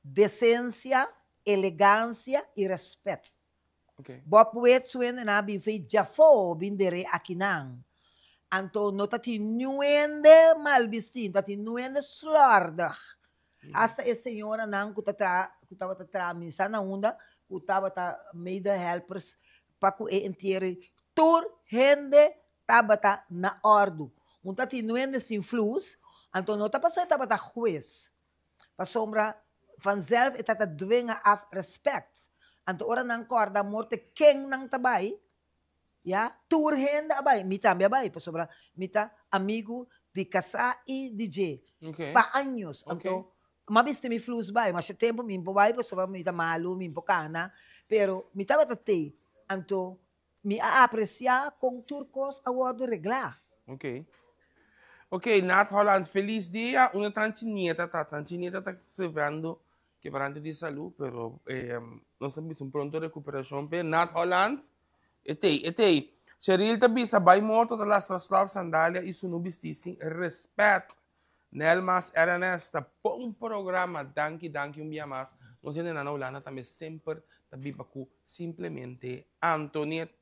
H: decência, elegância e respeito.
B: Okay.
H: Bopuet suene na bin fei jafo bindere akinang. Anto no tati nuende mal vistin, tati nuende slordag. Hasta e senhora nang kutava tatra minsan na unda, kutava ta made helpers paku e entiere tur hende tabata na ordo. Un tati nuende sin flus, anto no tapasay tabata juez. Pasombra vanzelf etata dwinga af respect. Anto ora nang corda morte keng nang tabay, ya, turhen da abay, mita abay, pasobra, mita amigo de casa e DJ.
B: Okay.
H: Pa años.
B: Okay.
H: Anto, mabiste mi flus bay, mas tempo mi bay, pasobra, mita malu, mi cana, pero mita batate, anto, mi aaprecia com turcos award regla.
B: Ok. Ok, Nat Holland, feliz dia. Una tantineta tá servendo quebrante de saúde, pero nós estamos em pronta recuperação. Nat Holland, etei. Cheryl também sabay morto da las Roslav sandália e sunu bistising respeito. Nelmas RNS, tá bom programa. Danke um dia mais. Nós ainda não olhamos também sempre, também para simplesmente Antonieta.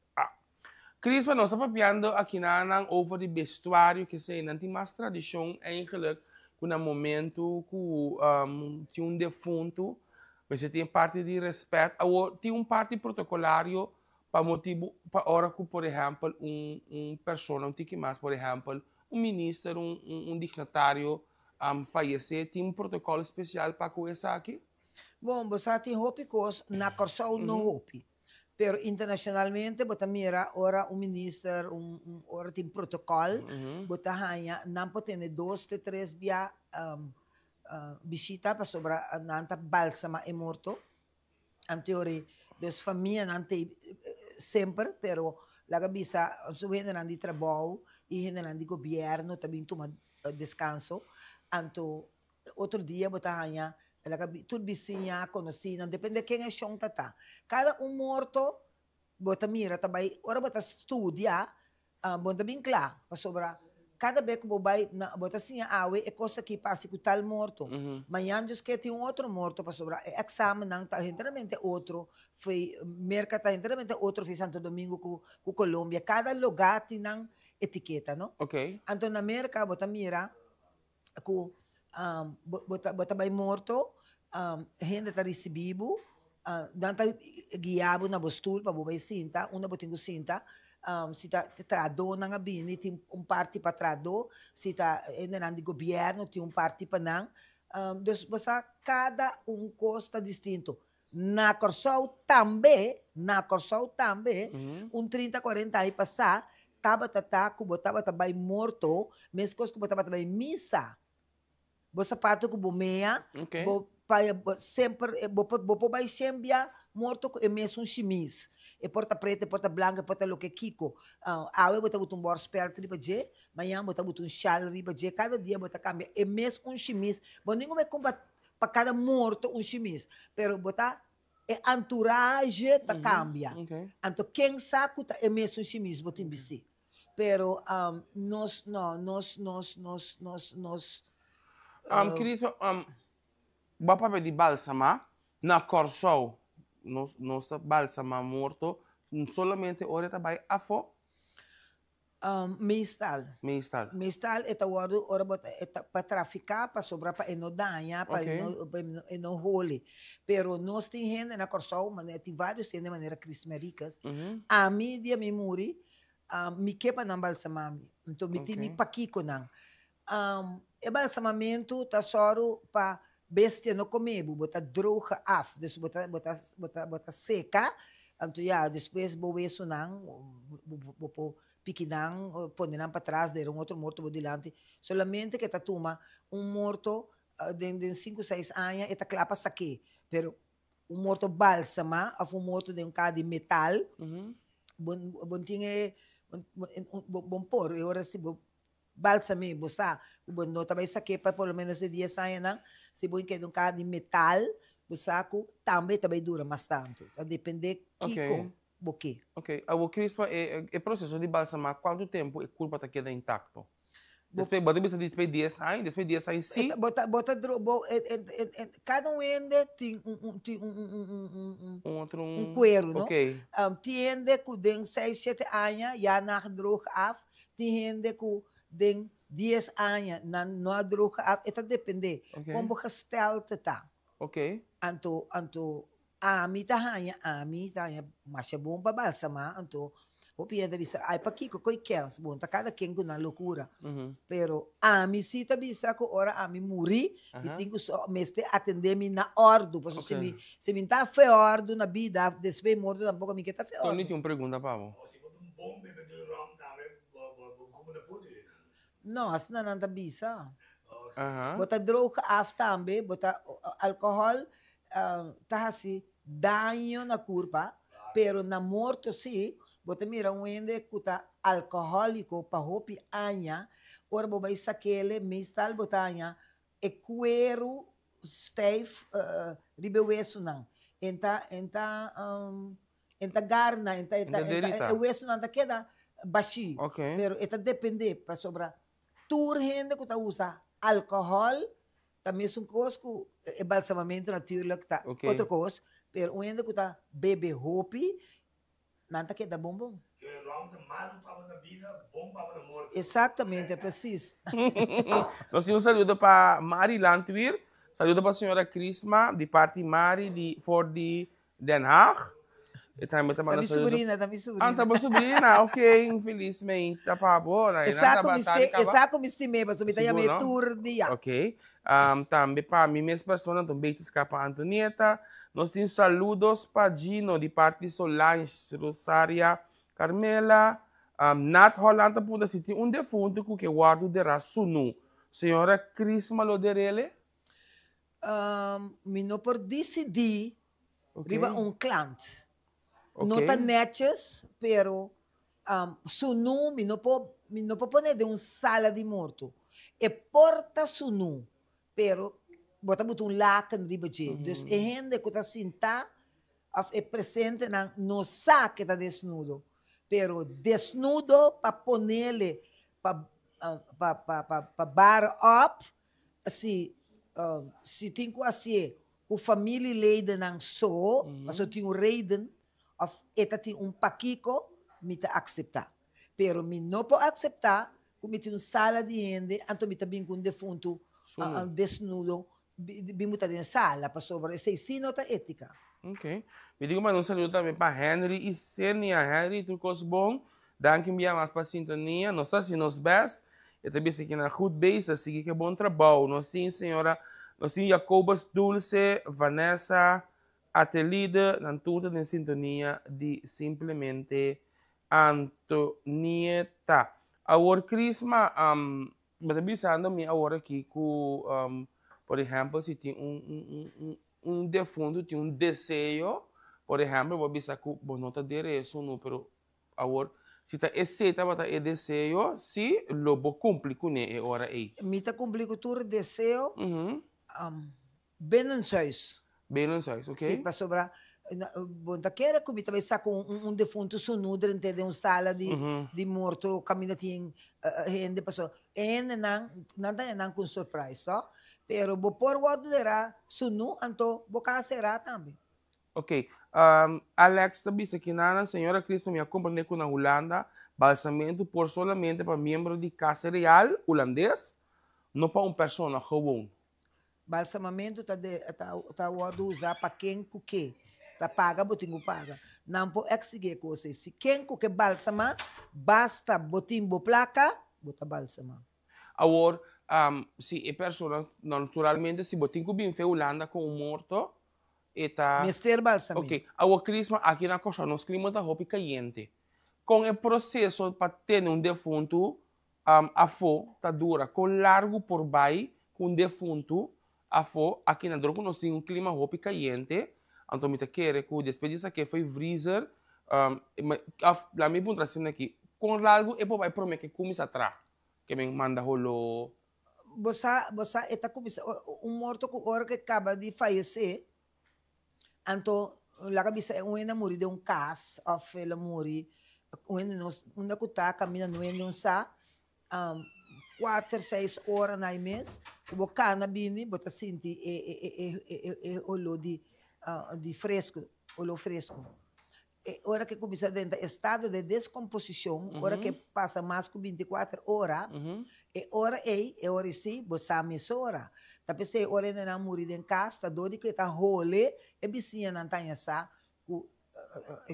B: Cris, nós estamos falando aqui over de vestuário, que sei, não tem mais tradição, eigenlijk, com um momento que tinha defunto, mas tem parte de respeito, ou tem parte protocolário para motivo, para hora que, por exemplo, pessoa, que mais, por exemplo, ministro, dignatário falecer, tem protocolo especial para coisa aqui?
H: Bom, você tem hópicos na Corsão no hópi. Pero internacionalmente, bota mira, ora ministro, ora tem protocolo, bota hanya, não pode ter 2 a 3 via visita para sobra nanta balsama e morto. Anteori, das famílias não tem sempre, pero laga bisa, subindo não de trabalho e não de governo, também toma descanso. Anto, outro dia, bota hanya, tudo vizinha, conhecida, depende de quem é chão tata. Cada morto, bota mira, também, ora bota estudia, bota bem claro, para sobrar. Cada vez que você bota assim, é coisa que passa com tal morto. Amanhã, diz que tem outro morto, para sobrar. Exame não está inteiramente outro, foi mercado está inteiramente outro, foi Santo Domingo com Colômbia. Cada lugar tem uma etiqueta, não?
B: Ok.
H: Então, na América, bota mira, com bota bem morto, gente está recebido, danta guiado na postura para botar cinta, uma botinha cinta, se está trador na gabine, tem parte para trador, se está de governo, tem parte para não, você cada costa distinto. Na Corsão também, 30, 40 anos passar, tava bem morto, mesmo coisa que botava bem missa. Você sapato com meia, sempre, você vai sempre morto é mesmo chemise. E porta preta, porta branca, porta lo que kiko. Awe bota um borso perto riba je, manhã bota um chal riba je, cada dia bota cambia. É mesmo chemise. Bom, ninguém vai comprar para cada morto chemise. Pero bota entourage tá cambia.
B: Ok.
H: Então, quem sabe tá é mesmo si mesmo tem vestir. Pero nós
B: Crisma, bapa de balsama, na Corsol, nós balsama morto, solamente ora vai afo,
H: meestal.
B: meestal.
H: Meestal ita waro ora bota para traficar, para sobrar para enodanha, para eno hole. Pero nós tem gente na Corsol, mas tem vários de maneira crismericas. A mim dia me muri, me quepa na balsamami. Então me tem me paquico nang. E balsamamento tá soro para bestia no comebo, bota droga af, dus bota seca. Então já depois bo isso nang, bo piquinang, ponerão para trás, der outro morto por delante. Solamente que tá toma morto de 5, 6 anos, e tá clapa saque. Pero morto bálsama, a morto de cara de metal, bom tinha, bom por, e ora se bálsame, bosa, bom não também saque para pelo menos de 10 anos, não, se bom que é de cara de metal, bosaco, também dura mais tanto. Depende kiko. Boquê.
B: Ok. O Crispa, o processo de balsamar, quanto tempo a culpa está queda intacto? Depois, depois 10 anos, depois 10 anos, sim.
H: Cada ende tem
B: um
H: cuero, não?
B: Ok.
H: Tem ende que tem 6, 7 anos, já não droga af. Tem ende que tem 10 anos, não droga af. Isso depende. Como você está.
B: Ok.
H: Anto, a mim tá mas é bom para balsama, então o piada bisa ai para que coi quens bom tá cada quem com na loucura. Pero a mim se tá bisa que ora a mim muri e tenho só meste atender-me na ordem, porque se me tá feordo na vida, depois morto tampouco me que tá feordo.
B: Tony tinha uma pergunta para você.
E: Se botar bom bebê de rum também, como da podre.
H: Não, assim não tá bisa.
B: Aham.
H: Bota droga af também, bota álcool, tá assim, daño na curva, pero na morto sim, bota mira ende kuta alcohólico pa hopi anya, ora bo vai sakele mistal botanya, e cuero stef ribeweso nang. Enta garna, enta weso nang ta queda baixi. Pero eta depende pa sobra tur gente kuta usa alcohol, também são coisas que balsamamento natural tá outra coisa, pero onde que tá bebe hopi, nada que dá bom.
E: Que rum de malo para na vida, bom para na morte.
H: Exatamente, é preciso.
B: Nós um saludo para Mari Landweer, saludo para a senhora Crisma, de parte Mari de for de Den Haag. E também tá
H: minha sobrinha.
B: Ah, tá minha sobrinha, ok, infelizmente, tá para agora.
H: Exato, me estimei, mas eu me tenho me turdia.
B: Ok. Também para mim mesma pessoa, também para Antonieta. Nós temos saludos para Gino, de parte de Solange, Rosária, Carmela, Nat Holanda, puta se tem defunto que guardo de Rasunu. Senhora Crisma Loderele?
H: Me não por decidir, riba cliente.
B: Okay.
H: Não tá netes, pero sunu, me não pode poner de sala de morto. E porta sunu, pero bota lacan riba de. Dus e gente que tá senta é presente no saque tá desnudo. Pero desnudo para ponerle para bar up, se tem quase o família leiden nang so, mas tem reiden of eta tem paquico, me ta aceitar. Pero me não pode aceitar, como tem sala de gente, então me tá bem com defunto desnudo, bem muita de sala, para sobre essa ensino da ética.
B: Ok. Me digo mais um saludo também para Henry e Senia. Henry, tudo coisa bom. Danke me mais para a sintonia. Nós assim nos best. Eu também sei que na good base, assim que é bom trabalho. Nós sim, senhora, nós sim Jacobus Dulce, Vanessa, Atelida, na tudo em sintonia de simplesmente Antonieta. Agora, Crisma, mas avisando me agora aqui com, por exemplo, se tem defunto, tem desejo, por exemplo, vou avisar que não está direito, não, pero agora, se está aceita para o desejo, se lobo cumpre com ele, agora aí.
H: Me está cumprir com o desejo, bem em seis.
B: Bem em seis, ok?
H: Sim, para sobrar, Bom, daquela comida vai estar com defunto sunu dentro de sala de morto, caminho tem gente passou. Nada não com surprise, tá? Pero por guardo dera sunu anto boca será também.
B: Ok. Alex disse que a senhora Cristo me acompanhou com na Holanda, balsamento por solamente para membro de Casa Real holandês, não para pessoa gewoon.
H: Balsamamento tá guardo usar para quem que tá paga, botinho paga. Não pode exigir coisas. Se quem que balsama, basta botinho placa, bota balsama.
B: Agora, se a pessoa naturalmente se botinho bem feio Holanda com o morto, eta
H: Mister balsamento.
B: Ok, agora Crisma aqui na costa nos clima tá roupa caliente. Com o processo para ter defunto, a fo tá dura com largo por baixo com defunto, a fo aqui na droga nós temos clima roupa caliente. Então me quer que despedida que foi freezer, lá me ponto assim aqui com largo e por vai prometer que começa atrás, que me manda rolo.
H: Você está começando morto com hora que acaba de falecer. Então, lá cabeça uma morre de caso, ou ela morre, uma que está caminhando não sa 4, 6 horas na mês, o cana bini, bota senti olho de fresco, olho fresco. Hora que começa dentro estado de descomposição, hora que passa mais que 24 horas, hora sim, você a hora. Tapi se ora na morrer em casa, tá dor que tá role, e bicinha não tá essa,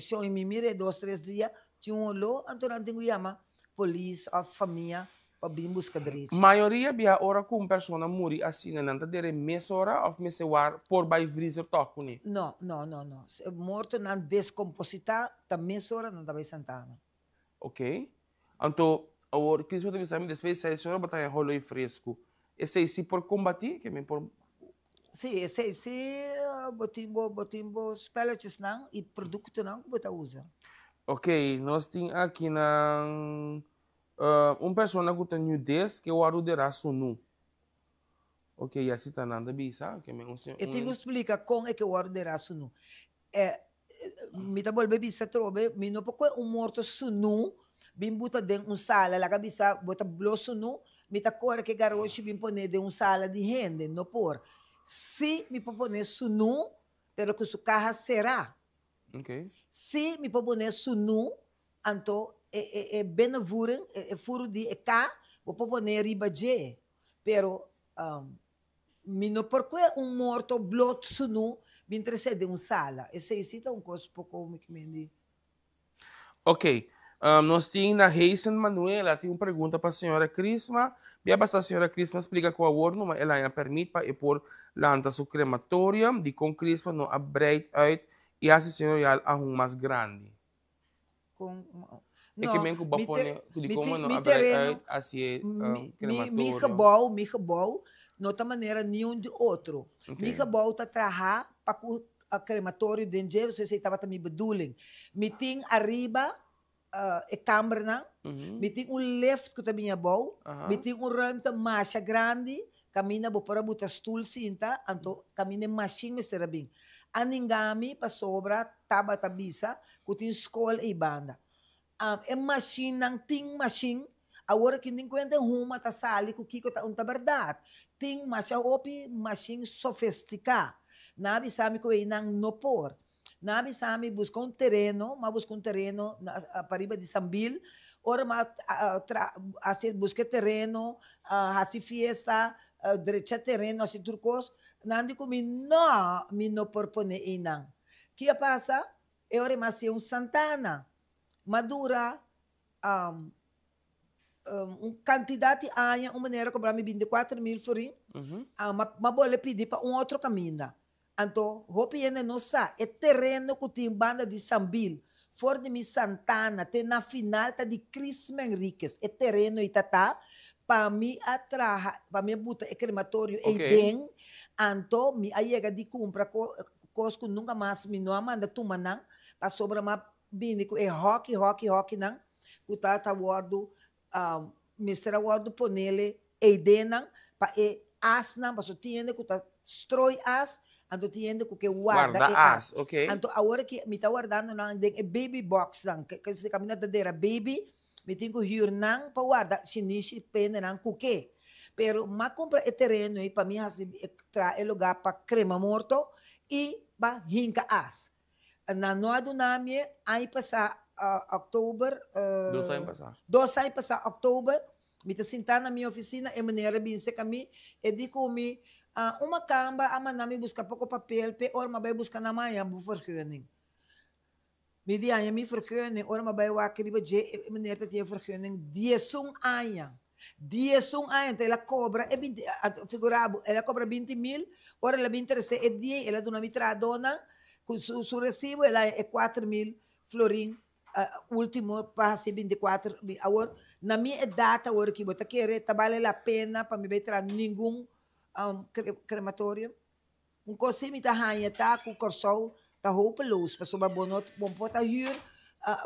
H: show me mire 2, 3 dias, tinha lo, então não tenho chama polícia, a família, para vir buscar direito.
B: Maioria bia ora com pessoa morre assim, não tá dere mês hora ou mês war por by freezer toco ni.
H: Não. Morto na descomposita, tá mês hora não tá vai sentana.
B: Ok. Então, agora que isso deve saber depois 6 horas botar rolo e fresco. Esse se por combater, que me por
H: Sim, esse botimbo spellets não e produto não que você usa.
B: Ok, nós temos aqui na pessoa que tem nudez que o aruderá sunu. Ok, assim está nada bisa, que me
H: Eu tenho que explicar como é que o aruderá sunu. Me tá bolbe bisa trobe, me não pode morto sunu. Bim buta dentro sala, lá cabeça bota blosso nu, me tá cora que garoto bim pone de sala de gente, não por. Se me propone sunu, pero que su caja será.
B: Ok.
H: Se me propone sunu, anto benavuren, furo de cá, vou propone riba je. Pero me não porque morto blot sunu, me interessa de sala. Esse é coisa pouco me
B: Ok. Nós temos na Reisen Manuela, tem uma pergunta para a senhora Crisma. Bia basta a senhora Crisma explica qual orno, mas ela permite para pôr lá no seu crematório, de com Crisma não abreid uit e a senhora a mais grande.
H: Não,
B: que bem que o bapone, de como não abreid uit assim crematório.
H: Mi gebouw, nota maneira nenhum de outro. Mi gebouw tá traha para o crematório de onde você estava também bedoeling. Mi tem arriba e câmara, me tem lift que também é bom, me tem ruimte mais grande, camina para botar stool cinta, então camina machine me será bem. Aningami para sobra taba tabisa, que tem escola e banda. Machine não tem machine, agora que nem conta uma tá sali que kiko tá verdade. Tem machine sofisticada. Nabi sabe que é não por. Nabi sami busca terreno, mas busca terreno para riba de Sambil, ora busca terreno, hasi fiesta, derecha terreno, hasi turcos, nandi ko mi no propone inang. Kaya pasa, ora mas Santana, madura, quantidade de anos, uma maneira cobrar 24.000 forim, mas vou pedir para outro caminho. Então, hopi ene no sa, é terreno que tem banda de Sambil, for de mi Santana, tem na final tá de Crisma Enriquez, é terreno e tata, para mi atraha, para mi buta é crematório e den, anto mi ayega de compra cosco nunca mais mi não manda tumanang, para sobra ma bini ko é hockey nang, que tá guardo, Mr. Guardo ponele e denang, para e as nang, para so tiene que tá strói as, Anto tiende que guarda
B: Guarda
H: e
B: as, ok?
H: Anto agora que me tá guardando nang ding e baby box nang kasi kami na dadera baby me tenho que huir nang para guardar chinichi pena nang kuke. Pero ma compra e terreno e para mim assim tra e lugar para crema morto e ba hinka as. Na noado nami aí passar October
B: 2 anos passar.
H: 2 anos passar October me tá sentar na minha oficina e maneira bem se kami e di comi uma camba ama nami busca pouco papel pe or mabay busca na maya bu vergunning. Me di anya mi vergunning or mabay wa kriba je meneer dat je vergunning 10 anya. 10 anya te la cobra e figurabo ela cobra 20.000 ora la 23 e 10 ela dona mi tradona con su recibo ela é 4.000 florin último passe 24 agora na minha data agora que bota querer tá vale a pena para me betra nenhum crematório coisa me tá ranha tá com corsol tá hopeloos para soba bonot bom pota huur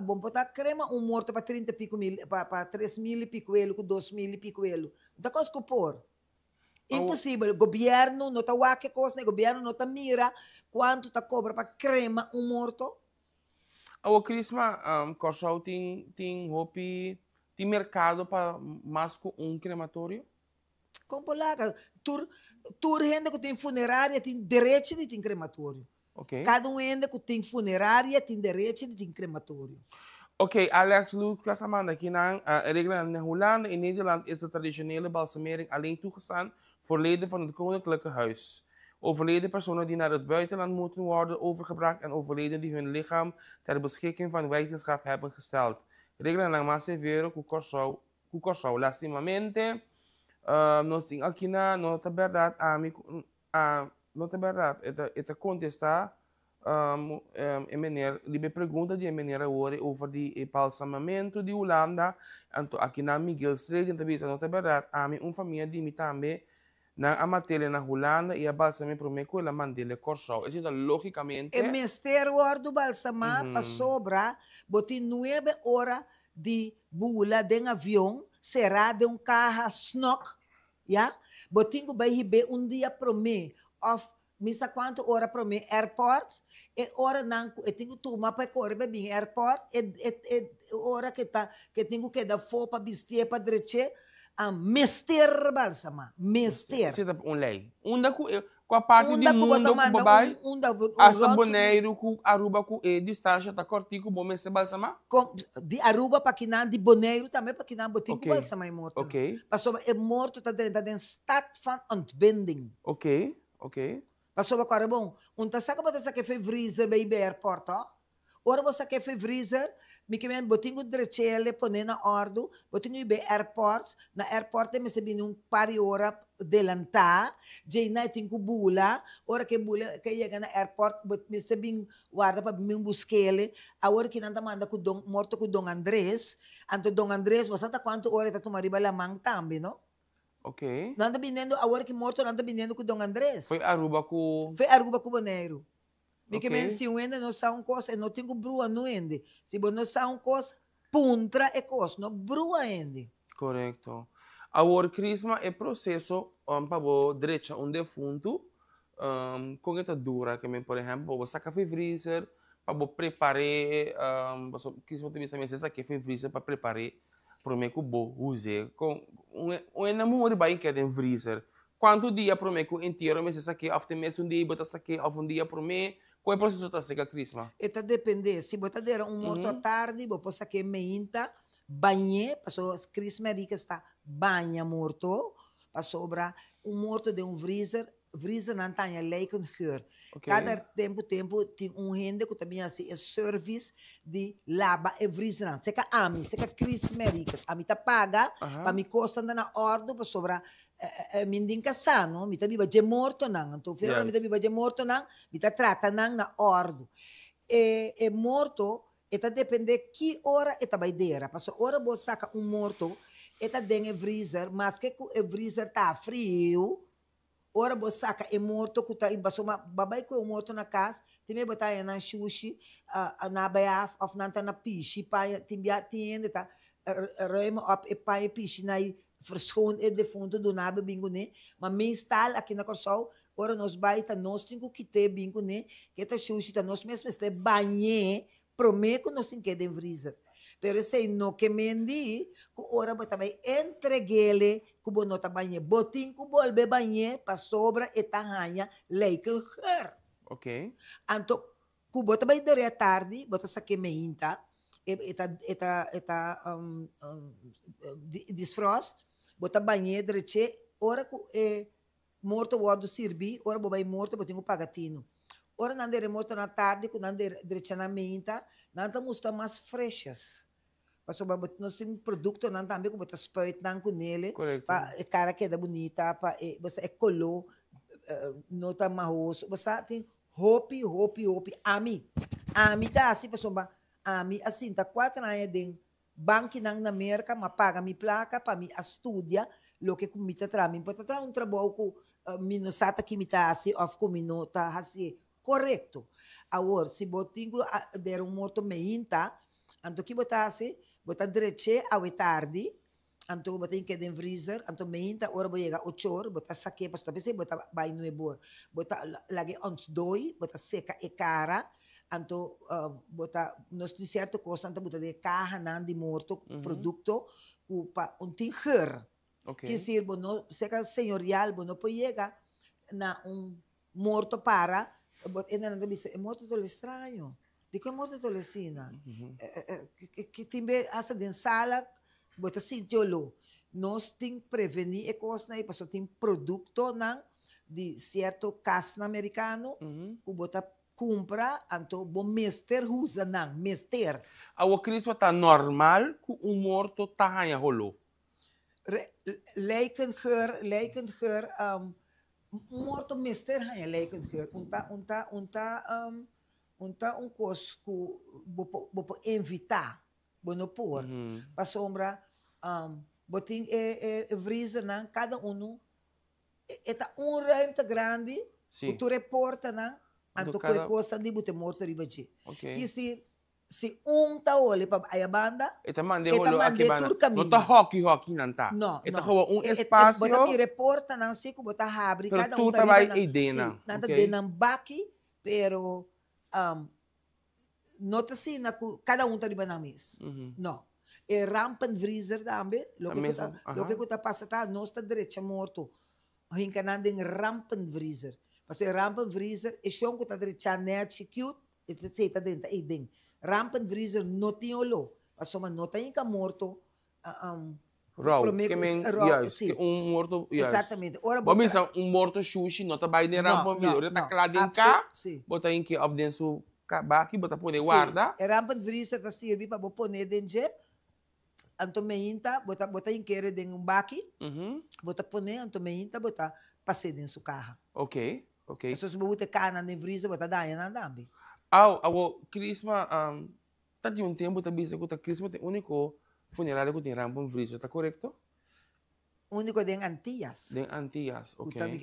H: bom pota crema morto para 30 pico mil para 3.000 e pico com 2.000 e pico da coisa que por impossível, o governo não está que coisa, o governo não está mira quanto está cobra para crema morto.
B: O Crisma, Corsol tem mercado para mais com crematório?
H: Como lá, tur gente que tem funerária tem direito de ter crematório.
B: Okay.
H: Cada gente que tem funerária tem direito de ter crematório.
B: Oké, Alex Lucas Amanda, aqui na regra na Holanda in Nederland is de traditionele balsamering alleen toegestaan voor leden van het koninklijke huis. Overleden personen die naar het buitenland moeten worden overgebracht en overleden die hun lichaam ter beschikking van wetenschap hebben gesteld. Regla ng mas severo ku Corsol. Lastimamente, nós temos aqui na nota verdade, nota verdade, esta contesta liebe pergunta de meneer horen over die balsamamento de Holanda. En aqui na Miguel Street, também a nota verdade, família de também na amatele na Holanda e a balsamamento para mim com a mandele Corsol. Isso é logicamente.
H: E mister do balsama para sobra, botin 9 horas de bula de avião, será de carro snock, ja? Botin vai receber dia para mim, of misa quanto hora para mim airport e hora não eu tenho que tomar para correr bem airport e hora que tenho que dar fo para vestir para direita mister balsama mister
B: você tá lei com a parte de mundo com babai
H: a
B: saboneiro com Aruba com distância tá cortico bom esse balsama
H: de Aruba para que não de Bonaire também para que não botinho balsama é morto
B: ok
H: passou é morto tá dentro da stad van ontbinding
B: ok
H: passou agora bom saca para sacar freezer baby airport ora você quer freezer me que botinho direito põe na ordo botinho be airport na airport me se bin par hora delantar já não tem que bula ora que bula que chega na airport me se bin guarda para me buscar a hora que nada manda com morto com Dom Andrés anto Dom Andrés você tá quanto hora tá tomar riba lamang também não.
B: Ok.
H: Nanda binendo, agora que morto, nanda binendo com Dom Andrés.
B: Foi Aruba com Bonaire.
H: Porque okay. Se o ende não sabe uma coisa, não tem brua no ende. Se você não sabe uma coisa, puntra é coisa, não brua ende.
B: Correto. Agora, Crisma, é processo para o direito um defunto, com esta dura, que por exemplo, você saca freezer, para preparar, Crisma também sabe se saca freezer para preparar para mim que vou usar com namoro bem que tem freezer quanto dia para mim que inteiro mas essa aqui after mês dia bota essa aqui um dia para mim qual é o processo tá seca Crisma
H: eta depende se botar der morto à tarde vou possa que meinta banhe passou Crisma rica está banha morto passou sobra morto de freezer não tem lijken geur. Okay. Cada tempo tem gente que também assim é serviço de lava e vriezen. Seca ami, seca Cris Mericas. A mim tá paga, para me costa na ordem para sobra minding kasano, me tá viva de morto não. Então fora me tá viva de morto não, me tá trata não na ordem. E morto, eta depende que hora eta baideira. Passo hora você saca morto, eta den freezer, mas que o freezer tá frio. Ora você saca é morto que tá embaixo uma babai que é morto na casa também botar na sushi na baia of nanta na pishi pai tiende tá ruim op e pai pishi na verschoon e defunto do nabe bingo né mas meestal aqui na Corsol ora nós baita nós temos que ter bingo né, que tá sushi tá nós mesmo este banhe, prometo nós tem que den freezer. Pero se no que mendi, ku ora bota vai entreguele, ku bonota banhe, botin ku bolbe banhe pa sobra etanhanha leikel her.
B: Ok.
H: Anto ku bota vai dere tarde, bota saque meinta, eta disfrost, bota banhe dreche, ora ku morto wado sirbi, ora bobai morto botinho pagatino. Ora nandere morto na tarde, ku nandere dreche na meinta, nanta musta mais freshas. Paso nós temos produto não também como botar spuit não com nele, para cara que é bonita, para você é color, não tá marroso, você tem hopi, ami tá assim pessoal, ami assim tá 4 anos de banco na América, mas paga minha placa para me estudar lo que comita tra mim, pode tra trabalho com minusata que me tá assim, of com minota assim, correto. Agora se botinho der morto meinta, anto que botasse botar direche ao tarde, anto botar que den freezer, anto meinta ora boiega 8 horas, botar saque para stopar, botar vai 9 horas, botar lagi ons 2, botar seca e cara, anto botar nós tem certo coisa, anto botar de carro nan de morto, produto, para tinger.
B: Okay.
H: Que sir bono seca senhorial, bono poiega na morto para, botar ainda não disse, morto todo estranho. De que morto todo lesina. Que timbe asa den sala, bota sintiolo. Nós tem prevenir e coisa aí, passou tem produto nan de certo casna americano, que bota compra, anto bom mester usa nan, mester.
B: O Cristo tá normal que morto tá hanha rolo.
H: Lijken geur, morto mester hanha lijken geur. Unta coisa que vou invitar, vou pôr, para sombra, botin freezer nan cada eta ruimte grande, tu reporta nan, anto que costa de bote morto ribaji. E se tá olhe para a banda,
B: eta mande rolo aqui banda, não tá hockey nanta.
H: Não,
B: eta gewoon espaço.
H: Bota mi reporta nan se que bota abre
B: cada
H: tu
B: tá vai idena.
H: Nada de nan baki, pero nota assim, cada tá riba na mesa. Não. E rampen freezer também, lo que está passa tá, nós tá direito morto. Hinka nanding rampen freezer. Mas o rampen freezer, e chão que tá direito net cute, e se tá dentro aí ding. Rampen freezer não tinha olo. Mas uma nota hinka morto.
B: Raw, que morto,
H: exatamente. Ora
B: bota morto sushi, não tá vai de rampen freezer. Ora tá claro cá, bota em que obdenso baki, bota poder guarda.
H: E rampen freezer tá serve para pôr dentro. Anto meinta, bota em querer dentro baki, bota poner anto meinta, bota passar dentro do carro.
B: Ok.
H: Se você botar cana no freezer, bota daí na dambe.
B: O Crisma, tá de tempo tá bisa que o Crisma tem único funerário que tem rampen freezer, tá correto?
H: Único den Antillas.
B: Den Antillas, ok.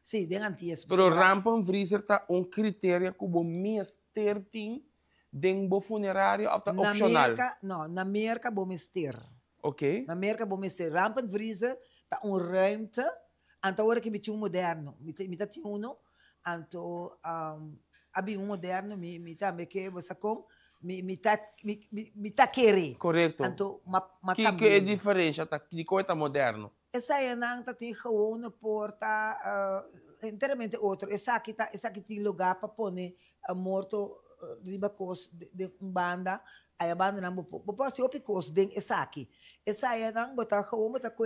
H: Sim, den Antillas.
B: Pero rampen freezer tá critério que o mester tem dentro do funerário ou tá opcional?
H: Na América bom mester.
B: Ok.
H: Na América bom mester. Rampen freezer tá ruimte. Anto hora que me tinha moderno. Me tinha anto abi moderno me também que você com me tá querer.
B: Correto.
H: Anto
B: que é diferente de coisa moderno?
H: Essa é não tá tem gewoon porta inteiramente outro. Essa aqui tem lugar para pôr morto riba cos de banda, aí a banda não pode opi cos de essa aqui. Essa é não botar gewoon botar co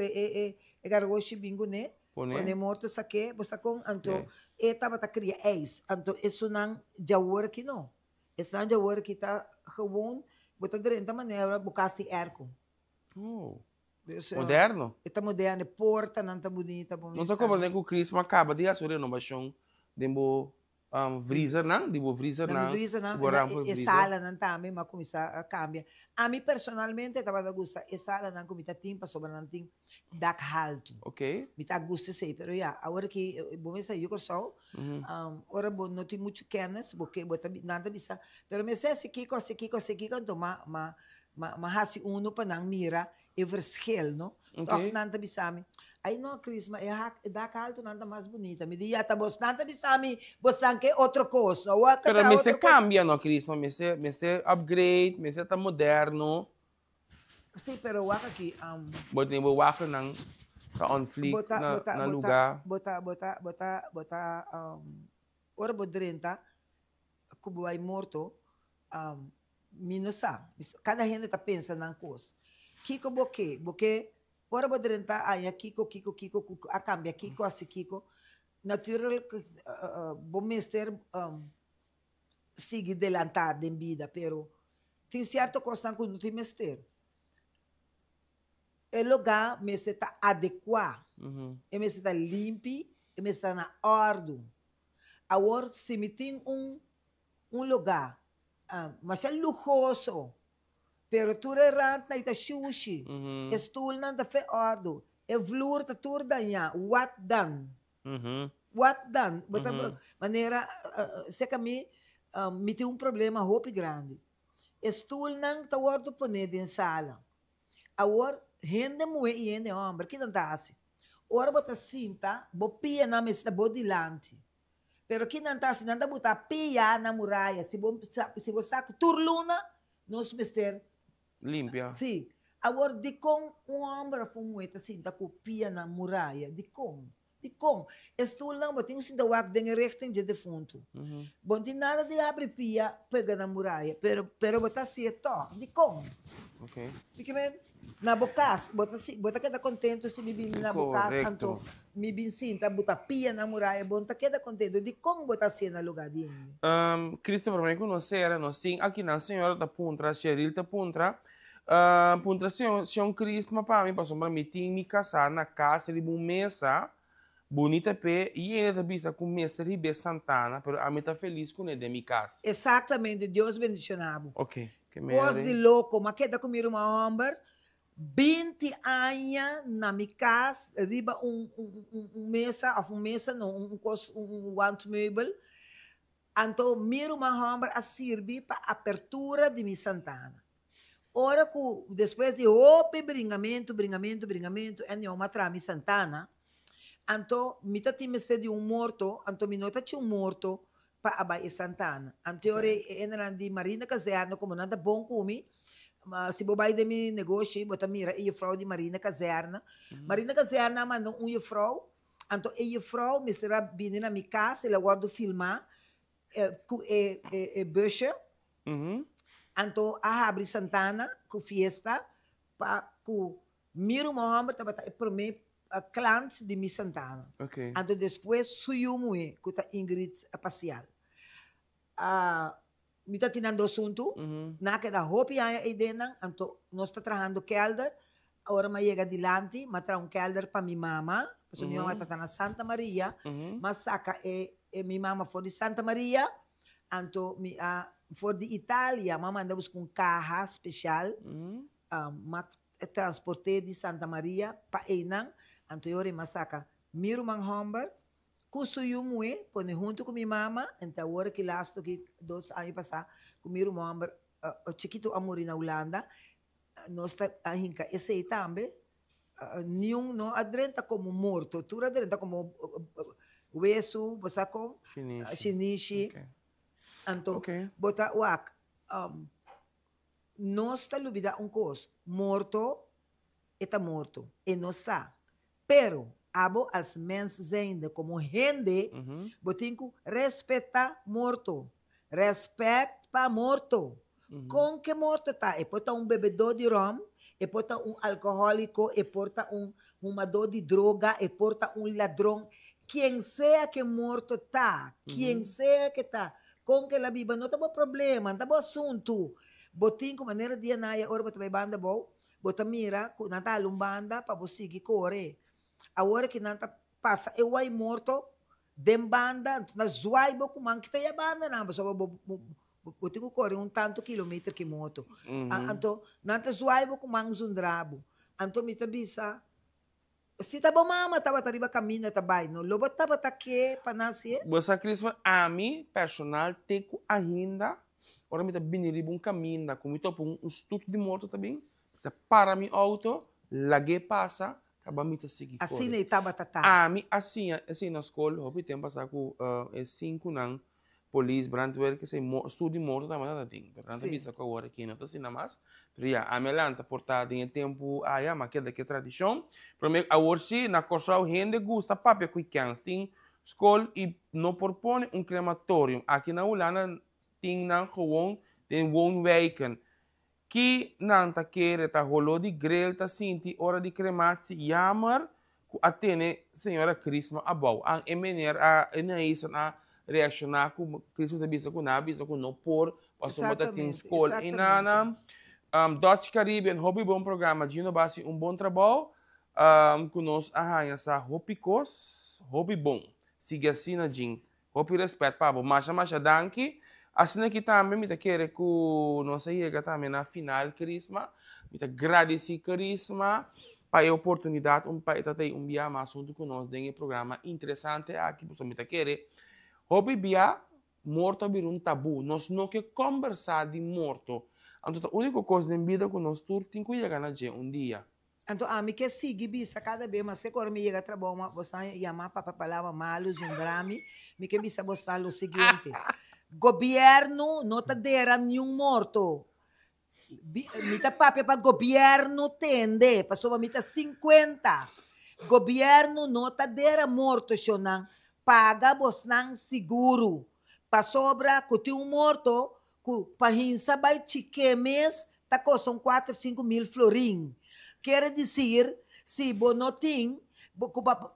H: gargoshi bingo né? Pone morto saque, você com anto eta bata cria eis, anto isso não já work aqui não. Esse não já work aqui tá gewoon botar de renta maneira bocasti erco.
B: Moderno?
H: Eta moderno, porta não tá bonita,
B: não tá como nem que o Crisma acaba de assumir renovação de freezer não, de freezer não.
H: E sala não também, mas começar a cambiar. A mim personalmente estava a gostar, e sala não como está tempo sobre não tem dak alto.
B: Ok.
H: Me tá gosto sei, pero já, agora que vou me sair eu só, ora bom não tem muito kennis, porque bota nada bisa, pero me sei se kiko então mas mas se uno pa nang mira, e verschil, no? Toch nanta bisami. Ay no, Chris, da kalto nanta mais bonita. Me di yata bos nanta bisami, bos que outro coisa.
B: Pero me se cambia, no, Crisma? Me se upgrade, me se tá moderno.
H: Sim, pero waka aqui.
B: Bota nem waka nang ka on fleek na lugar.
H: Bota, ora bodrenta, kubuay morto, minusa. Cada gente tá pensando na coisa. Kiko boque, ora bodrenta, aí Kiko, a cambia, Kiko, assim, Kiko. Natural, bom mestre, sigue delantado em vida, pero tem certo coisa que não tem mestre. O lugar me está adequado, me está limpo, me está na ordem. Agora, se me tem lugar, mas é luxuoso, pero tu restaurante na ita sushi, stool na da fe ordem, e vloer ta tur danha, what done? What done? Maneira, se kami, me tem problema roupa grande. Stool nang ta ordem pone din sala. Agora, gente mulher e gente homem, que não está assim. Ora, bota cinta, bopia na mesa, bodilante. Pero que não está assim, não dá botar pia na muralha. Se você saca turluna, nós mister
B: limpia.
H: Sim. Agora, de com homem foi muito cinta com pia na muralha, de com. Estou lá, botinho cinta wak den rechten de defunto. Bom, tem nada de abrir pia, pega na muralha, pero botar assim, de com.
B: Ok.
H: Porque na bocas, bota queda contente se me bin na bocas, anto me bin sinta, bota pia na muralha, bota queda contente de como botar assim na lugar dele.
B: Cristo, para mim conhecer, nós sim aqui na senhora da Puntra, Cheryl da Puntra, Puntra senhor Cristo, mas para mim passou para mim tinha me casar na casa de uma mesa bonita pe e ele bisa com mestre Ribe Santana, pero a mim tá feliz com ele de minha casa.
H: Exatamente, Deus bendicionado.
B: Ok.
H: Coisa de louco, mas queda comigo uma homem 20 anos na minha casa, riba mesa não, want meuble. Então, miro uma homem a servir para a apertura de minha Santana. Ora, depois de bringamento, é uma trama Santana. Então, me tinha de morto, então me nota tinha morto para abai Santana. Então, era de Marina Caserna, como nada bom comigo. Se bobai de mi negócio, bota mira, e frau de Marina Caserna. Marina Caserna mandou frau. Então, frau, me será vindo na minha casa, ela guarda filmar, busha. Então, a abre Santana, com festa, para que miro Mohammed, para mim, cliente de mi Santana.
B: Ok.
H: Então, depois, suiu muito, com a Ingrid a passear. Me está tirando assunto, na que da roupa aí dentro, então nós está trabalhando kelder, agora me chega adiante, me traz kelder para minha mama, porque minha mama está na Santa Maria, mas saca minha mama for de Santa Maria, então for de Itália, mama anda buscando carro especial, transporte de Santa Maria para Enang, então eu me saca miro manhomber, kusuyo mue, pone junto com minha mama, então agora que lasto que 2 anos passar, com meu irmão, chiquito amor na Holanda, nós está hinca esse também, nenhum não adrenta como morto, tu adrenta como hueso, você com shinishi, então bota wak, nós está lubida coisa, morto, está morto, e não sa, pero abo als mens zijnde, como gente, botinho respeitar morto. Respeito para morto. Com que morto tá? E porta bebedor de rum, e porta alcoólico, e porta fumador de droga, e porta ladrão. Quem seja que morto tá, quem seja que tá, com que la Bíblia não tá bom problema, não tá bom assunto. Botinho, maneira de anaya, ora bota banda bom, bota mira, na tá lumbanda, para você seguir correr. Agora que não passa, eu vai morto, dem banda, na zoaibo com man que tem a banda não, só vou ter que correr tanto quilômetro que moto. Então, não tá zoaibo com man zundrabo. Então, me tabisa, se tá bom mama, tava tariba caminho, tá bem, no lobo tava tá que para nascer.
B: Você Crisma, a mim personal tenho ainda ora me tá biniri um caminho, da como topo um estudo de morto também, tá para mi auto, lage passa, acaba me tá seguir.
H: Assim nem tá batata.
B: Assim na escola, houve tempo passar com 5 não, polícia, brandweer, que se estudo morto também tá ting. Portanto, bisa com agora aqui não tá assim mais. Pero ya, a melanta portada em tempo, mas que daqui tradição. Primeiro, a hoje na Corsal gente gosta papel com cansting, escola e não propõe crematório. Aqui na Holanda tem não gewoon tem woonwijken. Que não tá querendo tá rolou de grel tá sinti hora de crematie jammer atene senhora Crisma abau. Ang emener a inaisa na reaccionar com Crisma da bisa com na bisa com no por passou mata tem escola e nana Dutch Caribbean hobby bom programa de base bom trabalho conosco arranha sa hopicos hobby bom siga assim na jing hobby respeito pabo mas danke. Assim aqui também, me querer que nós chega também na final Crisma, me agradecer Crisma para a oportunidade para ter dia mais assunto com nós dentro do programa interessante aqui, você me querer. Hobby bia morto vir tabu, nós não quer conversar de morto. Então a única coisa na vida que nós tem que chegar na dia dia.
H: Então a mim que sigue bisa cada vez mas que quando me chega trabalho, você chamar para palavra malos drama, me que bisa postar o seguinte. Governo não está dando nenhum morto. Mita papel para governo tende, passou mita 50. Governo não está dando morto, xonang. Paga bosnang seguro. Pa sobra, que tem morto, para hinsa vai chique mês, tá custam 4, 5 mil florim. Quer dizer, se não tem,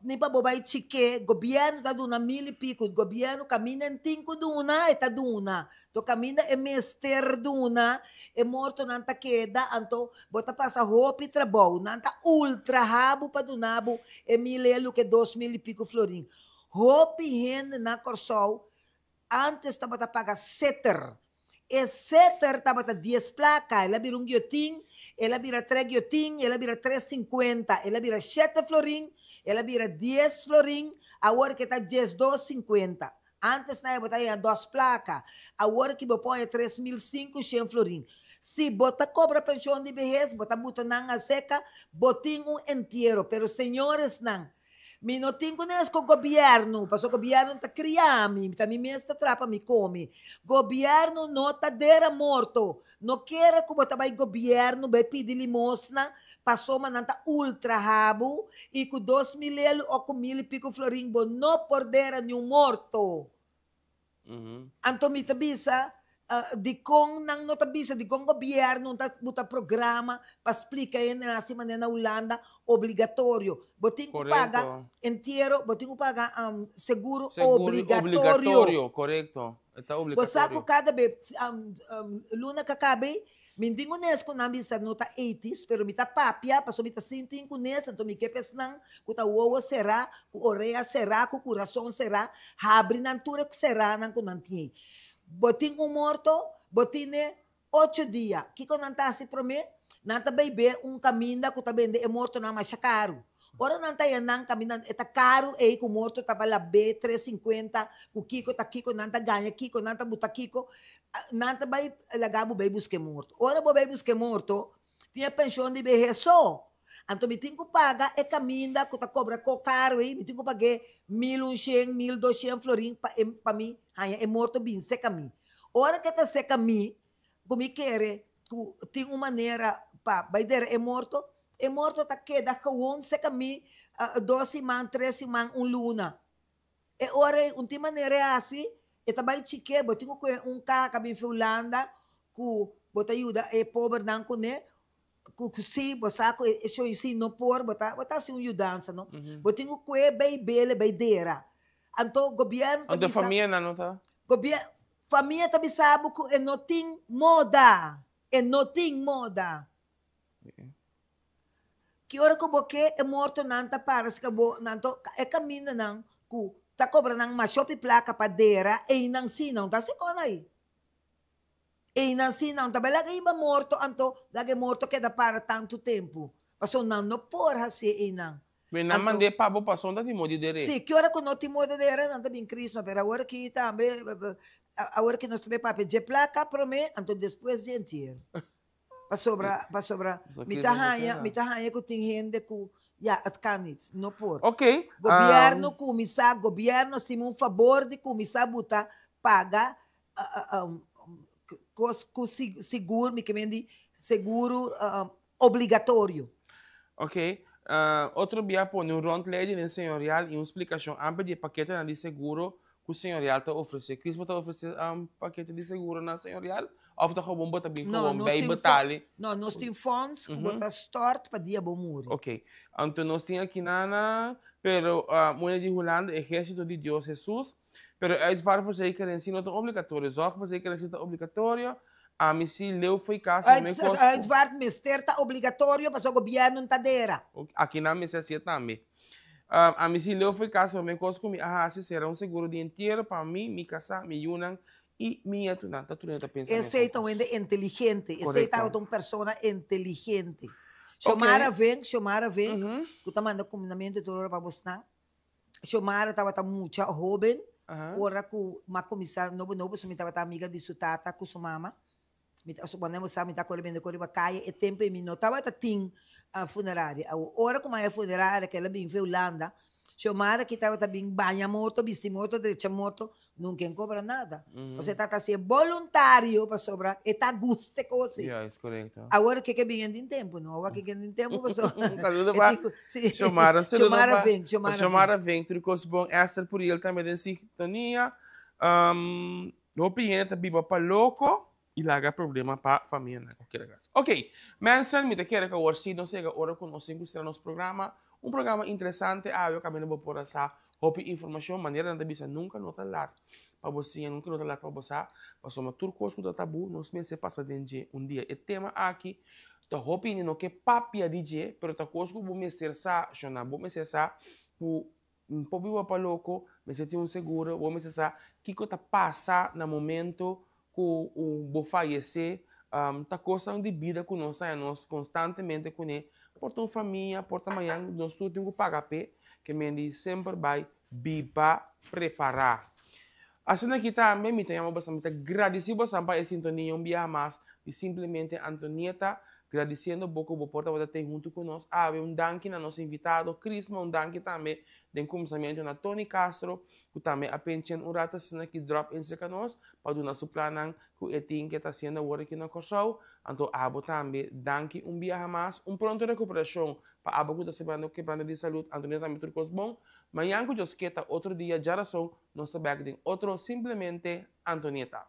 H: ni pa bobay chike, gobyerno ta duna mili pico, gobyerno camina en 5 duna, eta duna. To camina e mester duna, e morto nanta queda, anto bota passa hopi trabalho, nanta ultra rabo pa dunabo, e milelo que 2.000 e pico florim. Hopi hen na Corsol, antes tava ta paga setter. E setter tava ta 10 placa, ela vira guiotin, ela vira 3 guiotin, ela vira 3,50, ela vira 7 florim, ela vira 10 florim, agora que está 10,250. Antes na época ia 2 placas, agora que põe 3.500 florim. Se bota cobra pensão de vejez, bota buta nanga seca, botin inteiro, pero senhores não. Mi não tenho com o governo, porque o governo está criando, está me mestra trapa, me come. Governo não está dera morto. Não quer que você vai governo, vai pedir limosna, passou uma nanta ultra rabo, e com 2.000 ou com 1.000 e pico florim, não por dera nenhum morto. Então, me tabisa, di kong nang notabisa, di kong gobyerno buta programa para explicar na semana na Holanda obrigatório. Botin ko paga inteiro, botin ko paga seguro obrigatório.
B: Correto. Está obrigatório.
H: Bosaco cada vez luna kakabe, mindingo nes ko namin sa nota 80s, pero mita papia, paso mita sinting ko nes, anto mi kepes nang, kuta wawa será, ku orea será, ku coração será, habri nang ture será nang kunantiye. Botin morto, botine 8 dias. Kiko nantasi prome, nanta bebe caminho que tabende é morto na mais caro. Ora nanta yan nang caminho eta caro com morto tabala B 350, ku kiko ta kiko nanta ganha kiko nanta buta kiko, nanta bay lagabo bay busque morto. Ora bo bay busque morto, tinha pensão de vejez só. Então, me tenho que pagar e caminho que tá cobra caro, me tenho que pagar 1.100, 1.200 florim para mim, é morto bem seca mim. Hora que tá seca mim, como quer, tem uma maneira para baider é morto tá queda com seca mim, 12 semanas, 3 semanas, luna. E hora, tem maneira é assim, e também chique, botinho com carro que vem Holanda, que bota ajuda é pobre não conhe. Se você isso ensino por botar se mudança não botinho que bebele beidera então governo
B: a família não tá
H: governo família também sabe que não tem moda que hora que você é morto não tá para se acabou não é caminho não que tá cobrando uma shopping placa para dera e não se não tá se com aí. E assim não, também lagi iba morto, anto, lagi morto queda para tanto tempo. Paso não porra se inang.
B: Bem, não mandei para passou da timo de dere.
H: Sim, que hora que não timo de dere, não tá bem crisma, pero agora que também agora que nós também papel de placa para mim, então depois de inteiro. Para sobrar, me tá ranha que tem gente que já atcanit, não por.
B: Ok.
H: Governo começar, governo se um favor de começar a botar paga seguro, me que seguro obrigatório.
B: Ok. Outro dia põe um rondleiding em senhorial e uma explicação ampla de paquete de seguro que o senhorial está oferecendo. Cris está oferecendo paquete de seguro na senhorial? Ou está com bomba também com bem batalha?
H: Não, nós temos fundos que botar start para dia bom muri.
B: Ok. Então nós temos aqui na, pero moeda de Holanda, exército de Deus Jesus, pero uitvaartverzekering não é obrigatório. Zorgverzekering é obrigatório. A missão leu foi caso também
H: costo. Uitvaartminister está obrigatório para o governo inteira.
B: Aqui na missa é também. A missão leu foi caso também costo comigo. Se será um seguro de inteiro para mim, me casar, me unam e minha tunanta pensando.
H: Esse é tão inteligente. Esse é uma pessoa inteligente. Xomara vem, que está mandando combinamento de para você. Xomara estava muito jovem. Ora que uma comissária novo, se me estava amiga de sua tata, com sua mama. Quando sabe, está correndo com a caia, e tempo em não estava tem a funerária. Ora como é a funerária, que ela vem em Holanda, chamara que estava também banha morto, viste morto, derecha morto, nunca cobra nada. Você está sendo voluntário para sobrar, e está guste coisa.
B: É correto.
H: Agora que vem em tempo, não? Agora que vem em tempo, você.
B: Saludo para chamara vem, tudo coisa bom, essa por ele também em sintonia. O cliente biba para louco. E larga problema para a família. Ok, mensen, me quero que hoje sim, não sei agora com nós no nosso programa, programa interessante, eu acabei de por essa informação, maneira de bisa nunca nota lá, para você nunca nota lá para você, para somar tudo coisa que tabu, nós me se passa dentro dia. E tema aqui, a hopi não que papia DJ, pero ta coisa que vou me ser sa, chona, vou me ser sa, pobre para louco, me senti seguro, vou me ser sa, que tá passa no momento o fallecer, tá coisa de vida que nós constantemente com ele, por uma família, por amanhã, nós temos que pagar que me sempre vai biba preparar. Assim aqui também me tenho bastante agradecido para a sintonia um dia mais e simplesmente Antonieta agradecendo pouco por porta de ter junto conosco. Danke na nosso invitado Crisma, danke também do começamento na Tony Castro, que também a pension urata sina que drop in sa nós para do nosso planang que eting que está sendo agora aqui na Corsau. Então abo também danke dia mais, pronto recuperação para abo que está sabendo que plano de saúde Antonieta também tudo coisa bom. Manhã que eu esqueta outro dia já são nós back outro simplesmente Antonieta.